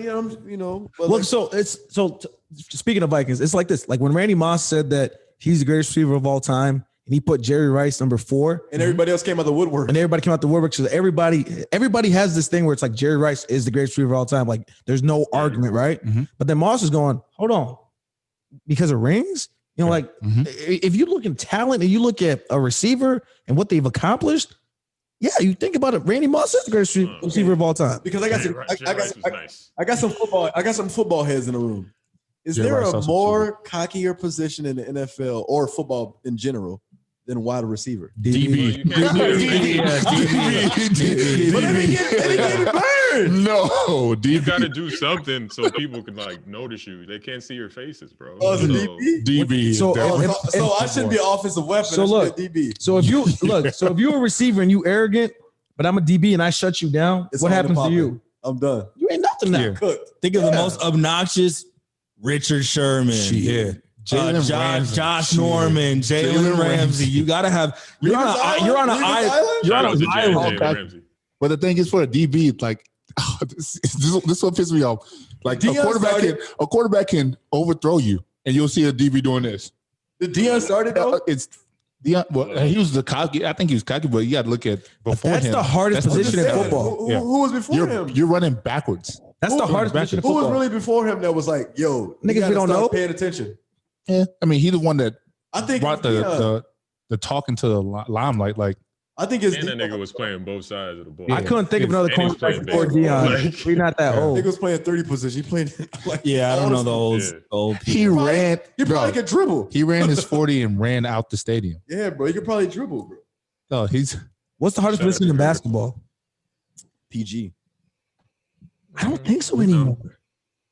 Speaking of Vikings, it's like this. Like when Randy Moss said that he's the greatest receiver of all time, and he put Jerry Rice number 4. And everybody else came out the woodwork. And everybody came out the woodwork. So everybody has this thing where it's like Jerry Rice is the greatest receiver of all time. Like there's no argument, right? Mm-hmm. But then Moss is going, hold on. Because of rings? You know, like if you look at talent and you look at a receiver and what they've accomplished, yeah, you think about it. Randy Moss is the greatest receiver of all time. Because I got some football heads in the room. Is there a more cockier position in the NFL or football in general than wide receiver? DB. But they get burned. No, DB. You got to do something so people can like notice you. They can't see your faces, bro. Oh, it's a DB? DB. So I shouldn't be an offensive weapon. So look, DB. So if you're a receiver and you arrogant, but I'm a DB and I shut you down, what happens to you? I'm done. You ain't nothing now. Cooked. Think of the most obnoxious Richard Sherman. Yeah. Josh Norman, Jalen Ramsey. You gotta have. You're on an island. But the thing is, for a DB, it's like this what pisses me off. Like a quarterback can overthrow you, and you'll see a DB doing this. Did Deion started though? It's Deion. Well, he was the cocky. I think he was cocky, but you got to look at before him. That's the hardest position in football. Who was before him? You're running backwards. That's the hardest position in football. football. Who was really before him that was like, yo, niggas we don't know, paying attention? Yeah, I mean, he's the one that I think brought the talking to the limelight. Like, I think it's that nigga was playing both sides of the ball. I couldn't think of another cornerback before Deion. We're not that old. Nigga was playing 30 position. He played like, I don't know the old. He ran. He probably could dribble. He ran his 40 and ran out the stadium. Yeah, bro. He could probably dribble, bro. No, What's the hardest position in basketball? PG. I don't think so anymore.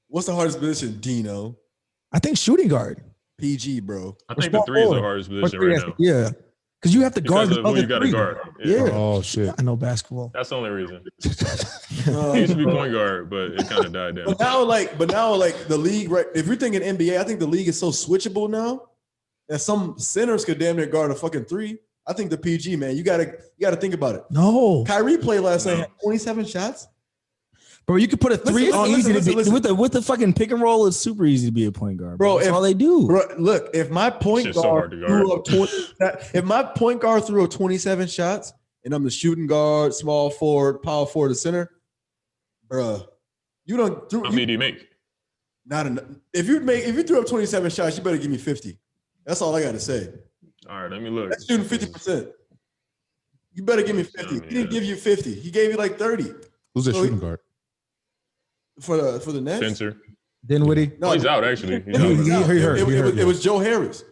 What's the hardest position, Dino? I think shooting guard. PG, bro. I think the 3 is the hardest position right now. Yeah. Because you have to guard the other you got to guard. Yeah. Oh, shit. I know basketball. That's the only reason. He used to be point guard, but it kind of died down. But now, the league, right? If you're thinking NBA, I think the league is so switchable now that some centers could damn near guard a fucking 3. I think the PG, man, you gotta think about it. No. Kyrie played last night, had 27 shots. Bro, you could put a 3 on easy to be with the fucking pick and roll. It's super easy to be a point guard, bro. That's all they do. Bro, look, if my point guard threw up 27 shots, and I'm the shooting guard, small forward, power forward, the center, bro, you don't. How many do you make? Not enough. If you threw up 27 shots, you better give me 50. That's all I got to say. All right, let me look. That's shooting 50%. You better give me 50. He didn't give you 50. He gave you like 30. Who's the shooting guard? For the Nets? Spencer. Dinwiddie. No, he's out actually. It was Joe Harris.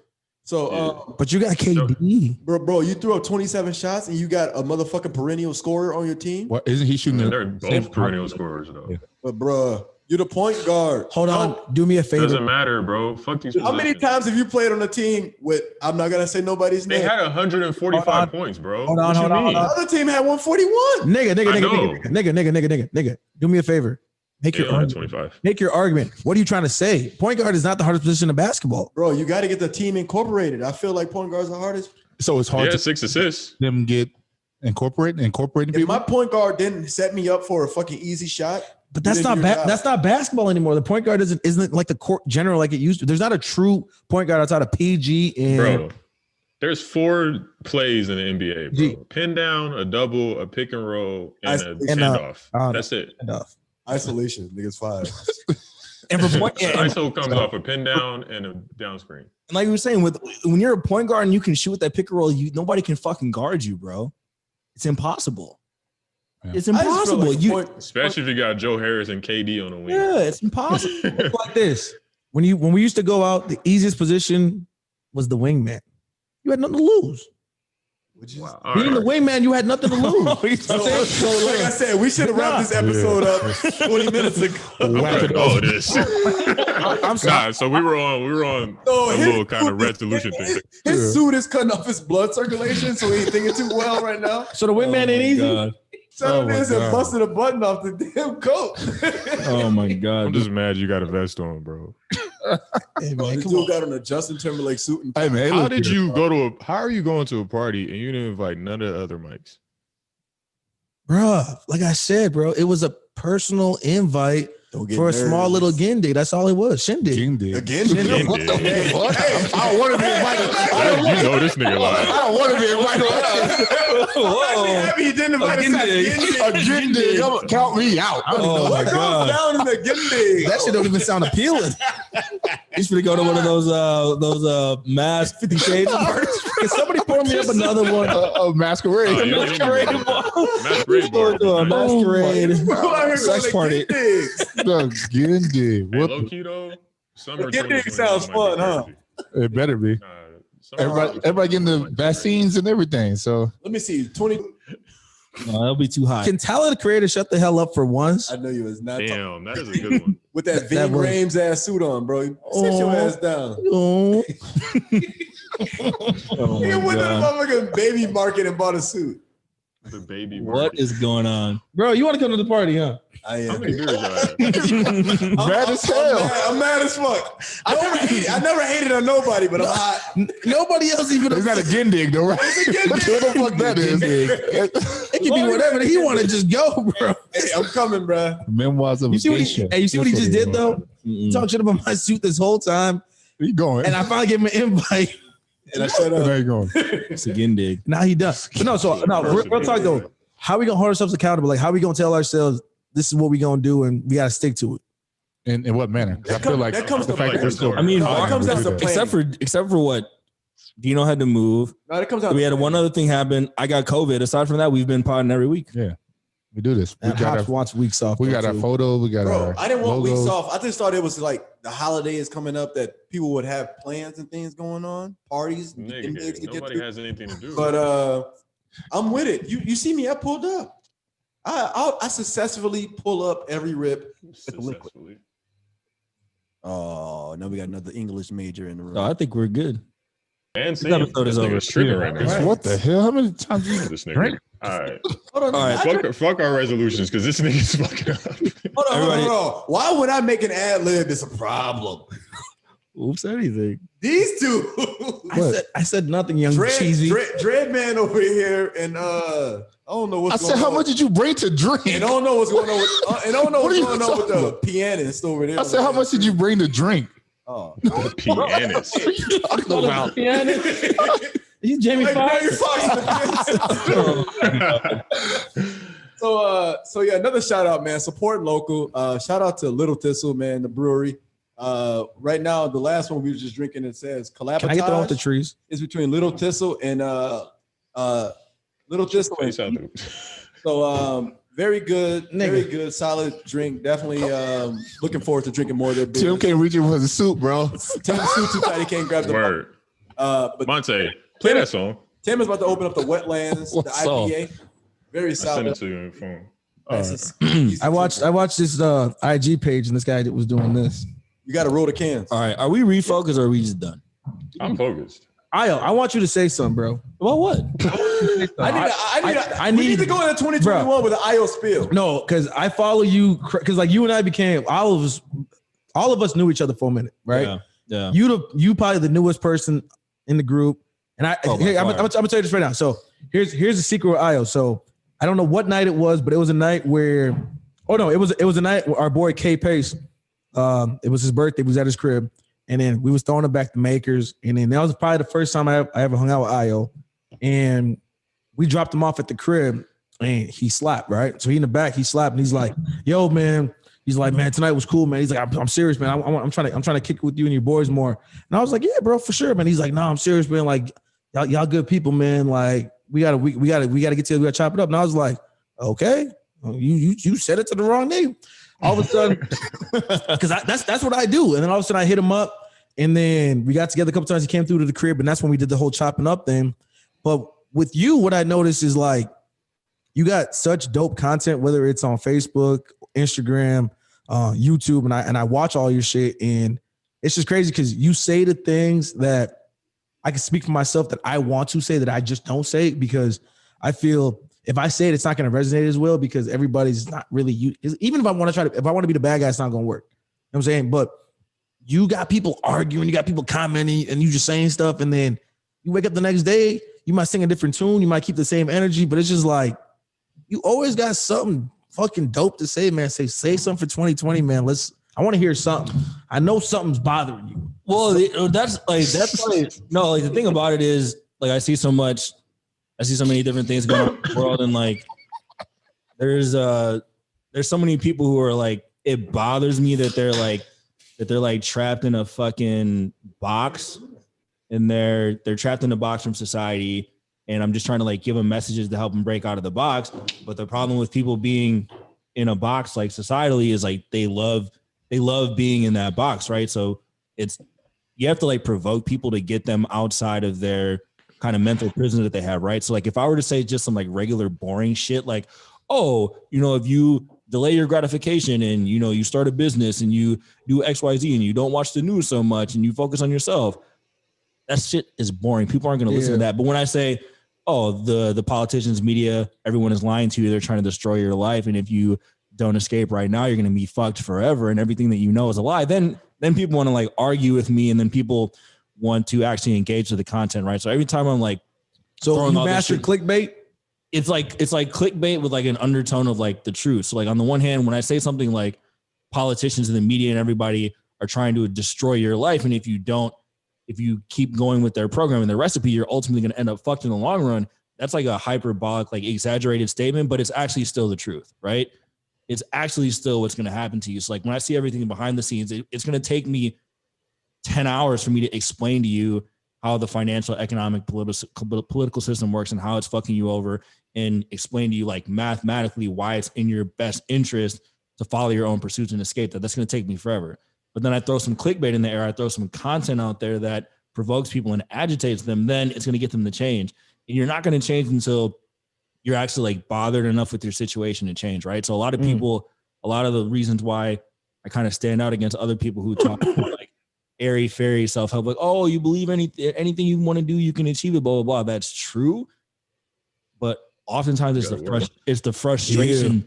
So, but you got KD, bro. You threw up 27 shots and you got a motherfucking perennial scorer on your team. What isn't he shooting? They're both perennial scorers though. Yeah. But bro, you're the point guard. Hold on, do me a favor. Doesn't matter, bro. Fuck these. How many times have you played on a team with? I'm not gonna say nobody's name. They had 145 points, bro. Hold on. The other team had 141. Nigga. Do me a favor. Make your argument. 25. Make your argument. What are you trying to say? Point guard is not the hardest position in basketball. Bro, you got to get the team incorporated. I feel like point guards are the hardest. So it's hard to 6 assists. Them get incorporating if people. my point guard didn't set me up for a fucking easy shot, But that's not that's not basketball anymore. The point guard isn't like the court general like it used to. There's not a true point guard outside of PG and bro. There's 4 plays in the NBA, bro. Pin down, a double, a pick and roll, and a handoff. That's it. Isolation, niggas 5. And for point, ISO comes off a pin down and a down screen. And like we were saying, when you're a point guard and you can shoot with that pick and roll, nobody can fucking guard you, bro. It's impossible. Yeah. It's impossible. Like especially if you got Joe Harris and KD on the wing. Yeah, it's impossible. It's like this. When we used to go out, the easiest position was the wingman. You had nothing to lose. Wow. Being the wingman, you had nothing to lose. So like I said, we should have wrapped this episode up 20 minutes ago. I'm sorry. So we were on a little kind of resolution thing. His suit is cutting off his blood circulation, so he ain't thinking too well right now. So the wingman ain't easy. Son of and busted a button off the damn coat. Oh my God. I'm just mad you got a vest on, bro. Hey man, this dude got on a Justin Timberlake suit. Hey man, how are you going to a party and you didn't invite none of the other mics? Bruh, like I said, bro, it was a personal invite for a small little gindig. That's all it was. Shindig. Gindig. What the fuck? I don't want to be invited. You know this nigga lying. I don't want to be invited. I'm happy you didn't invite us. A gindig. Count me out. Oh my God. Down in the gindig. That shit don't even sound appealing. He's gonna go to one of those mask 50 Shades parties. Can somebody pour me up another one? A masquerade. Masquerade bar. Masquerade. Sex party. The gindig. Hey, low key though, summer gindig sounds fun, huh? It better be. Everybody getting the vaccines and everything. So let me see. 20. No, that'll be too high. Can Tyler the Creator shut the hell up for once? I know you was not. Damn, that is a good one. With that Ving Rhames ass suit on, bro. Sit your ass down. Oh. He went to the motherfucking baby market and bought a suit. The baby. What is going on, bro? You want to come to the party, huh? I am. How many beers y'all have? Mad as hell. I'm mad as fuck. I never hated on nobody, but I'm hot. Nobody else even. It's not a gindig though, right? What the fuck that is? It can be whatever he want to just go, bro. Hey, I'm coming, bro. Memoirs of you see what you see what he just did though? Talk shit about my suit this whole time. Where you going? And I finally gave him an invite. And I shut up. There you going? It's a gindig. Now he does. But real talk though. How we gonna hold ourselves accountable? Like how we gonna tell ourselves this is what we gonna do and we gotta stick to it. In what manner? I feel like that comes the to fact play. that still. I mean, that comes down to except for what Dino had to move. No, that comes down. We had one other thing happen. I got COVID. Aside from that, we've been podding every week. Yeah, we do this. We And Hops wants weeks off. We got our photo. We got our. I didn't want logos. weeks off. I just thought it was like the holidays coming up that people would have plans and things going on, parties. Nobody has anything to do. But I'm with it. You see me? I pulled up. I successfully pull up every rip with the liquid. Oh, now we got another English major in the room. No, I think we're good. And this episode is over. Tripping right now. What the hell? How many times you This nigga. All right. Hold on. All right. Fuck our resolutions because this nigga's fucking up. Hold on. Why would I make an ad lib? It's a problem. Oops, anything. These two. I said nothing, young cheesy. Dread man over here, and I don't know what's going on. How much did you bring to drink? And I don't know what's going on with. And I don't know what's going on with the pianist over there. I said, how much did you bring to drink? Oh, pianist. What are you talking about? He's Jamie Foxx. So yeah, another shout out, man. Support local. Shout out to Little Thistle, man, the brewery. Right now, the last one we were just drinking, it says collaborative. Can I get the one with the trees? It's between Little Thistle and Little Thistle. So very good, solid drink. Definitely looking forward to drinking more of their beer. Tim can't reach in for the soup, bro. Tim's too tight, he can't grab the word. But Monte, play that song. Tim is about to open up the Wetlands, the IPA. Very solid. I'll send it to you on your phone. I watched this IG page and this guy that was doing this. You got to roll the cans. All right, are we refocused or are we just done? I'm focused. I want you to say something, bro. About what? I need to go into 2021 with an IO spill. No, because I follow you. Because like you and I became all of us knew each other for a minute, right? Yeah. You probably the newest person in the group, and I'm gonna tell you this right now. So here's the secret with IO. So I don't know what night it was, but it was a night where, Oh no, it was a night our boy K Pace. It was his birthday. We was at his crib, and then we was throwing it back to Makers, and then that was probably the first time I ever hung out with Io, and we dropped him off at the crib, and he slapped right. So he in the back, he slapped, and he's like, "Yo, man." He's like, "Man, tonight was cool, man." He's like, "I'm serious, man. I'm trying to kick it with you and your boys more." And I was like, "Yeah, bro, for sure, man." He's like, "No, I'm serious, man. Like, y'all good people, man. Like, we gotta get together. We gotta chop it up." And I was like, "Okay, you said it to the wrong name." All of a sudden, because that's what I do. And then all of a sudden, I hit him up, and then we got together a couple times. He came through to the crib, and that's when we did the whole chopping up thing. But with you, what I noticed is like, you got such dope content, whether it's on Facebook, Instagram, YouTube, and I watch all your shit, and it's just crazy because you say the things that I can speak for myself that I want to say that I just don't say, because I feel if I say it, it's not going to resonate as well, because everybody's not really you. Even if I want to be the bad guy, it's not going to work. You know what I'm saying? But you got people arguing, you got people commenting, and you just saying stuff, and then you wake up the next day, you might sing a different tune, you might keep the same energy, but it's just like you always got something fucking dope to say, man. Say something for 2020, man. I want to hear something. I know something's bothering you. Well, that's like no, like the thing about it is like I see so many different things going on in the world, and like there's so many people who are like, it bothers me that they're like trapped in a fucking box, and they're trapped in a box from society. And I'm just trying to like give them messages to help them break out of the box. But the problem with people being in a box, like societally, is like they love being in that box, right? So you have to like provoke people to get them outside of their kind of mental prison that they have, right? So like if I were to say just some like regular boring shit, like, oh, if you delay your gratification and you start a business and you do XYZ and you don't watch the news so much and you focus on yourself, that shit is boring. People aren't going to listen to that. But when I say, oh, the politicians, media, everyone is lying to you, they're trying to destroy your life, and if you don't escape right now, you're going to be fucked forever, and everything that you know is a lie, then people want to like argue with me, and then people want to actually engage with the content, right? So every time I'm like, so you mastered clickbait. It's like clickbait with like an undertone of like the truth. So like on the one hand, when I say something like politicians and the media and everybody are trying to destroy your life, and if you keep going with their program and their recipe, you're ultimately going to end up fucked in the long run. That's like a hyperbolic, like exaggerated statement, but it's actually still the truth, right? It's actually still what's going to happen to you. So like when I see everything behind the scenes, it's going to take me 10 hours for me to explain to you how the financial, economic, political system works and how it's fucking you over, and explain to you like mathematically why it's in your best interest to follow your own pursuits and escape that. That's going to take me forever. But then I throw some clickbait in the air. I throw some content out there that provokes people and agitates them. Then it's going to get them to change. And you're not going to change until you're actually like bothered enough with your situation to change, right? So a lot of people, a lot of the reasons why I kind of stand out against other people who talk about like airy fairy self-help, like, oh, you believe anything you want to do, you can achieve it, blah, blah, blah. That's true. But oftentimes it's the frustration. Yeah.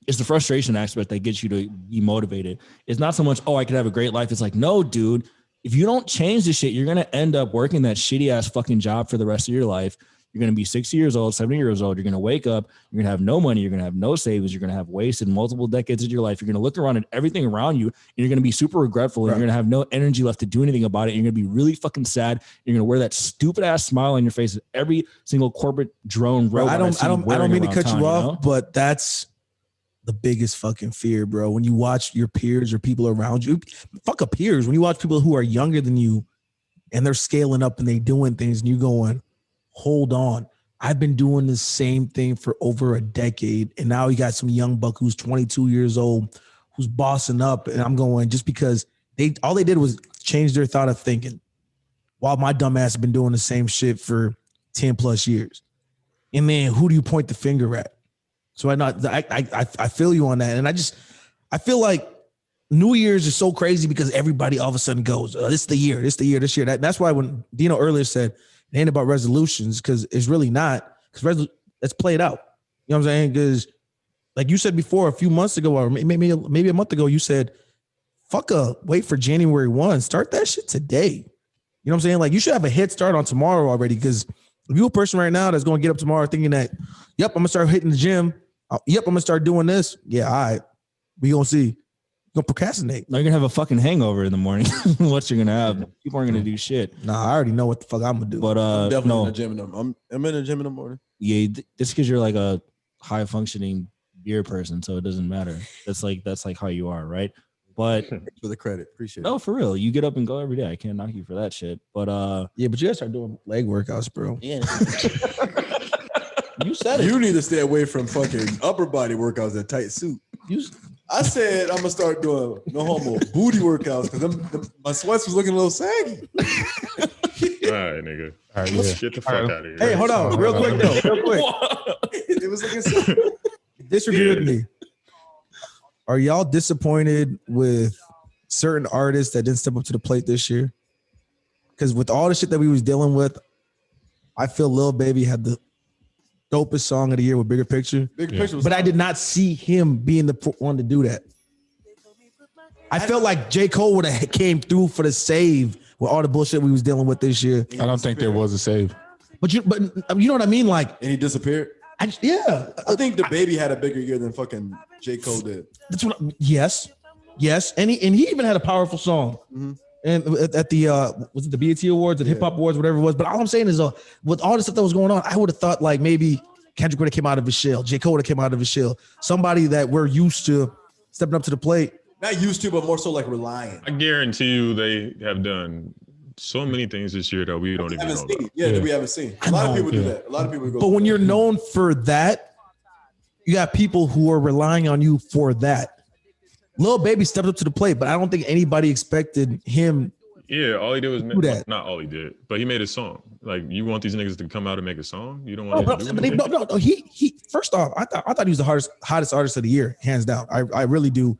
It's the frustration aspect that gets you to be motivated. It's not so much, oh, I could have a great life. It's like, no, dude, if you don't change this shit, you're going to end up working that shitty ass fucking job for the rest of your life. You're going to be 60 years old, 70 years old. You're going to wake up. You're going to have no money. You're going to have no savings. You're going to have wasted multiple decades of your life. You're going to look around at everything around you, and you're going to be super regretful. And you're going to have no energy left to do anything about it. And you're going to be really fucking sad. You're going to wear that stupid ass smile on your face at every single corporate drone robot. I don't mean to cut you off, but that's the biggest fucking fear, bro. When you watch your peers or people around you, fuck a peers. When you watch people who are younger than you and they're scaling up and they doing things, and you going, hold on. I've been doing the same thing for over a decade. And now you got some young buck who's 22 years old, who's bossing up. And I'm going, just because all they did was change their thought of thinking, while my dumb ass has been doing the same shit for 10 plus years. And then who do you point the finger at? So I feel you on that. And I feel like New Year's is so crazy because everybody all of a sudden goes, oh, this is the year. That's why when Dino earlier said it ain't about resolutions, because it's really not, because let's play it out. You know what I'm saying? Because like you said before, a few months ago, or maybe a month ago, you said, wait for January 1. Start that shit today. You know what I'm saying? Like you should have a head start on tomorrow already, because if you're a person right now that's going to get up tomorrow thinking that, yep, I'm going to start hitting the gym. Yep, I'm going to start doing this. Yeah, all right. We gonna see. You gonna procrastinate. Now you're gonna have a fucking hangover in the morning. What you're gonna have? People aren't gonna do shit. Nah, I already know what the fuck I'm gonna do. But I'm definitely no, in the gym in the I'm in the gym in the morning. yeah, just because you're like a high functioning beer person, so it doesn't matter. That's like how you are, right? But Thanks for the credit. Appreciate no, it. for real, you get up and go every day. I can't knock you for that shit. But yeah, but you gotta start doing leg workouts, bro. yeah, you said it. You need to stay away from fucking upper body workouts in tight suit. I said I'm gonna start doing no homo booty workouts because my sweats was looking a little saggy. All right, nigga. All right, yeah. Get the fuck out of here. Hey, hold on, real quick though, real quick. It was looking saggy. Disagree with me. Are y'all disappointed with certain artists that didn't step up to the plate this year? Because with all the shit that we was dealing with, I feel Lil Baby had the dopest song of the year with Bigger Picture. Big picture was But I did not see him being the one to do that. I felt like J. Cole would have came through for the save with all the bullshit we was dealing with this year. I don't think there was a save. But you know what I mean? Like, and he disappeared. I think the baby had a bigger year than fucking J. Cole did. That's what. Yes, and he even had a powerful song. Mm-hmm. And at the was it the BET Awards, the Hip Hop Awards, whatever it was. But all I'm saying is, with all the stuff that was going on, I would have thought like maybe Kendrick would have came out of his shell, J. Cole would have came out of his shell, somebody that we're used to stepping up to the plate. Not used to, but more so like relying. I guarantee you they have done so many things this year that we don't even know about. Yeah, that we haven't seen. A lot of people do that. A lot of people go. But when you're known for that, you got people who are relying on you for that. Lil Baby stepped up to the plate, but I don't think anybody expected him. Yeah, all he did was do that. not all he did, but he made a song. Like, you want these niggas to come out and make a song? You don't want to do anything? No. He first off, I thought he was the hottest artist of the year, hands down. I really do.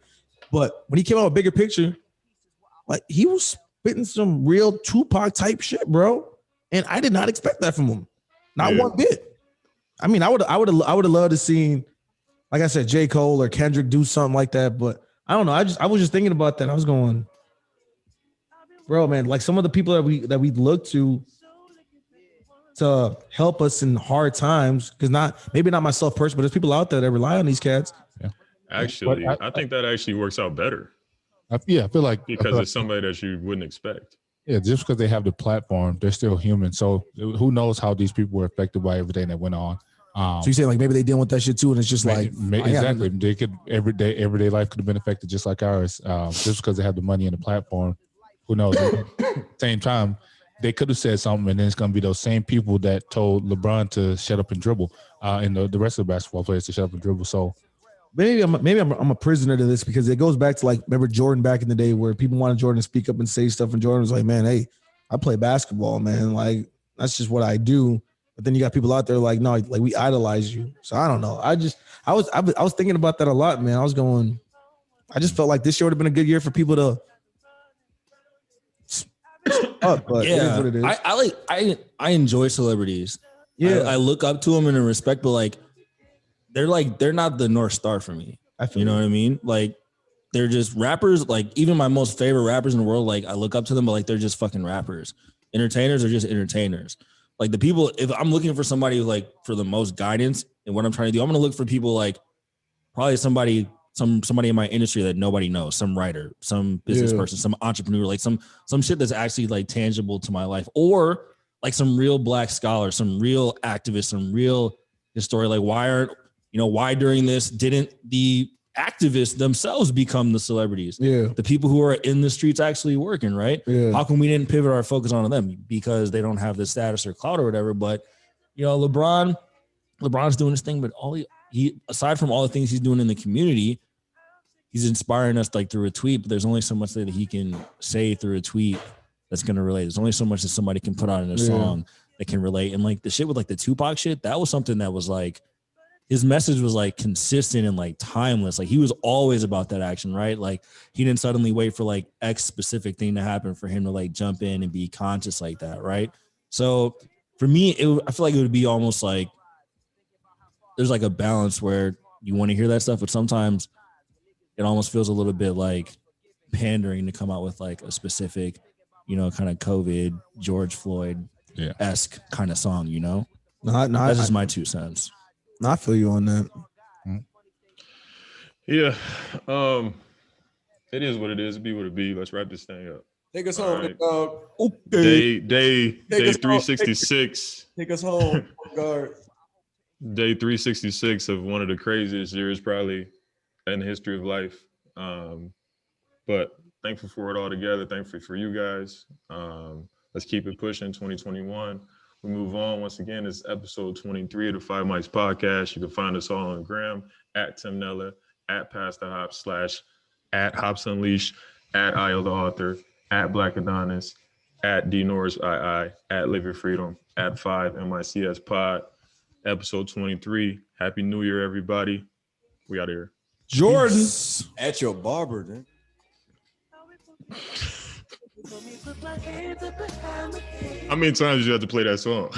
But when he came out with Bigger Picture, like he was spitting some real Tupac type shit, bro. And I did not expect that from him. Not one bit. I mean, I would have loved to see, like I said, J. Cole or Kendrick do something like that. But I don't know. I was just thinking about that. I was going, bro, man, like some of the people that we look to help us in hard times, because maybe not myself personally, but there's people out there that rely on these cats. Yeah. Actually, I think that actually works out better. I feel like because it's somebody that you wouldn't expect. Yeah, just because they have the platform, they're still human. So who knows how these people were affected by everything that went on. So you saying like maybe they dealing with that shit too, and it's just exactly. They could everyday life could have been affected just like ours. Just because they have the money and the platform, who knows? Same time, they could have said something, and then it's gonna be those same people that told LeBron to shut up and dribble, and the rest of the basketball players to shut up and dribble. So maybe I'm a prisoner to this, because it goes back to like, remember Jordan back in the day where people wanted Jordan to speak up and say stuff, and Jordan was like, man, hey, I play basketball, man. Like that's just what I do. But then you got people out there like, no, like we idolize you. So I don't know. I was thinking about that a lot, man. I just felt like this year would have been a good year for people to. But yeah, it is what it is. I enjoy celebrities. Yeah, I look up to them in a respect, but like they're not the North Star for me. You know what I mean? Like they're just rappers. Like even my most favorite rappers in the world, like I look up to them, but like they're just fucking rappers. Entertainers are just entertainers. Like the people, if I'm looking for somebody like for the most guidance and what I'm trying to do, I'm gonna look for people like probably somebody in my industry that nobody knows, some writer, some business person, some entrepreneur, like some shit that's actually like tangible to my life, or like some real black scholars, some real activists, some real historian. Like why during this didn't the activists themselves become the celebrities? Yeah, the people who are in the streets actually working, right? Yeah. How come we didn't pivot our focus on them? Because they don't have the status or clout or whatever. But LeBron's doing his thing, but he aside from all the things he's doing in the community, he's inspiring us like through a tweet, but there's only so much that he can say through a tweet that's going to relate. There's only so much that somebody can put on in a song that can relate. And like the shit with like the Tupac shit, that was something that was like, his message was like consistent and like timeless. Like he was always about that action, right? Like he didn't suddenly wait for like X specific thing to happen for him to like jump in and be conscious like that, right? So for me, I feel like it would be almost like there's like a balance where you want to hear that stuff, but sometimes it almost feels a little bit like pandering to come out with like a specific, kind of COVID, George Floyd-esque kind of song, No, that's just my 2 cents. I feel you on that. Yeah. It is what it is. It be what it be. Let's wrap this thing up. Take us All home, right. dog. Day Take us home. 366. Take us home, guard. Day 366 of one of the craziest years probably in the history of life. But thankful for it all together. Thankful for you guys. Let's keep it pushing 2021. We move on. Once again, it's episode 23 of the Five Mics podcast. You can find us all on Gram at Tim Nella, at Pastor Hop / at Hops Unleashed, at IO the Author, at Black Adonis, at D Norris II, at Live Your Freedom, at 5 MICS Pod, episode 23. Happy New Year, everybody. We out of here. Jordan. At your barber, then. How many times did you have to play that song?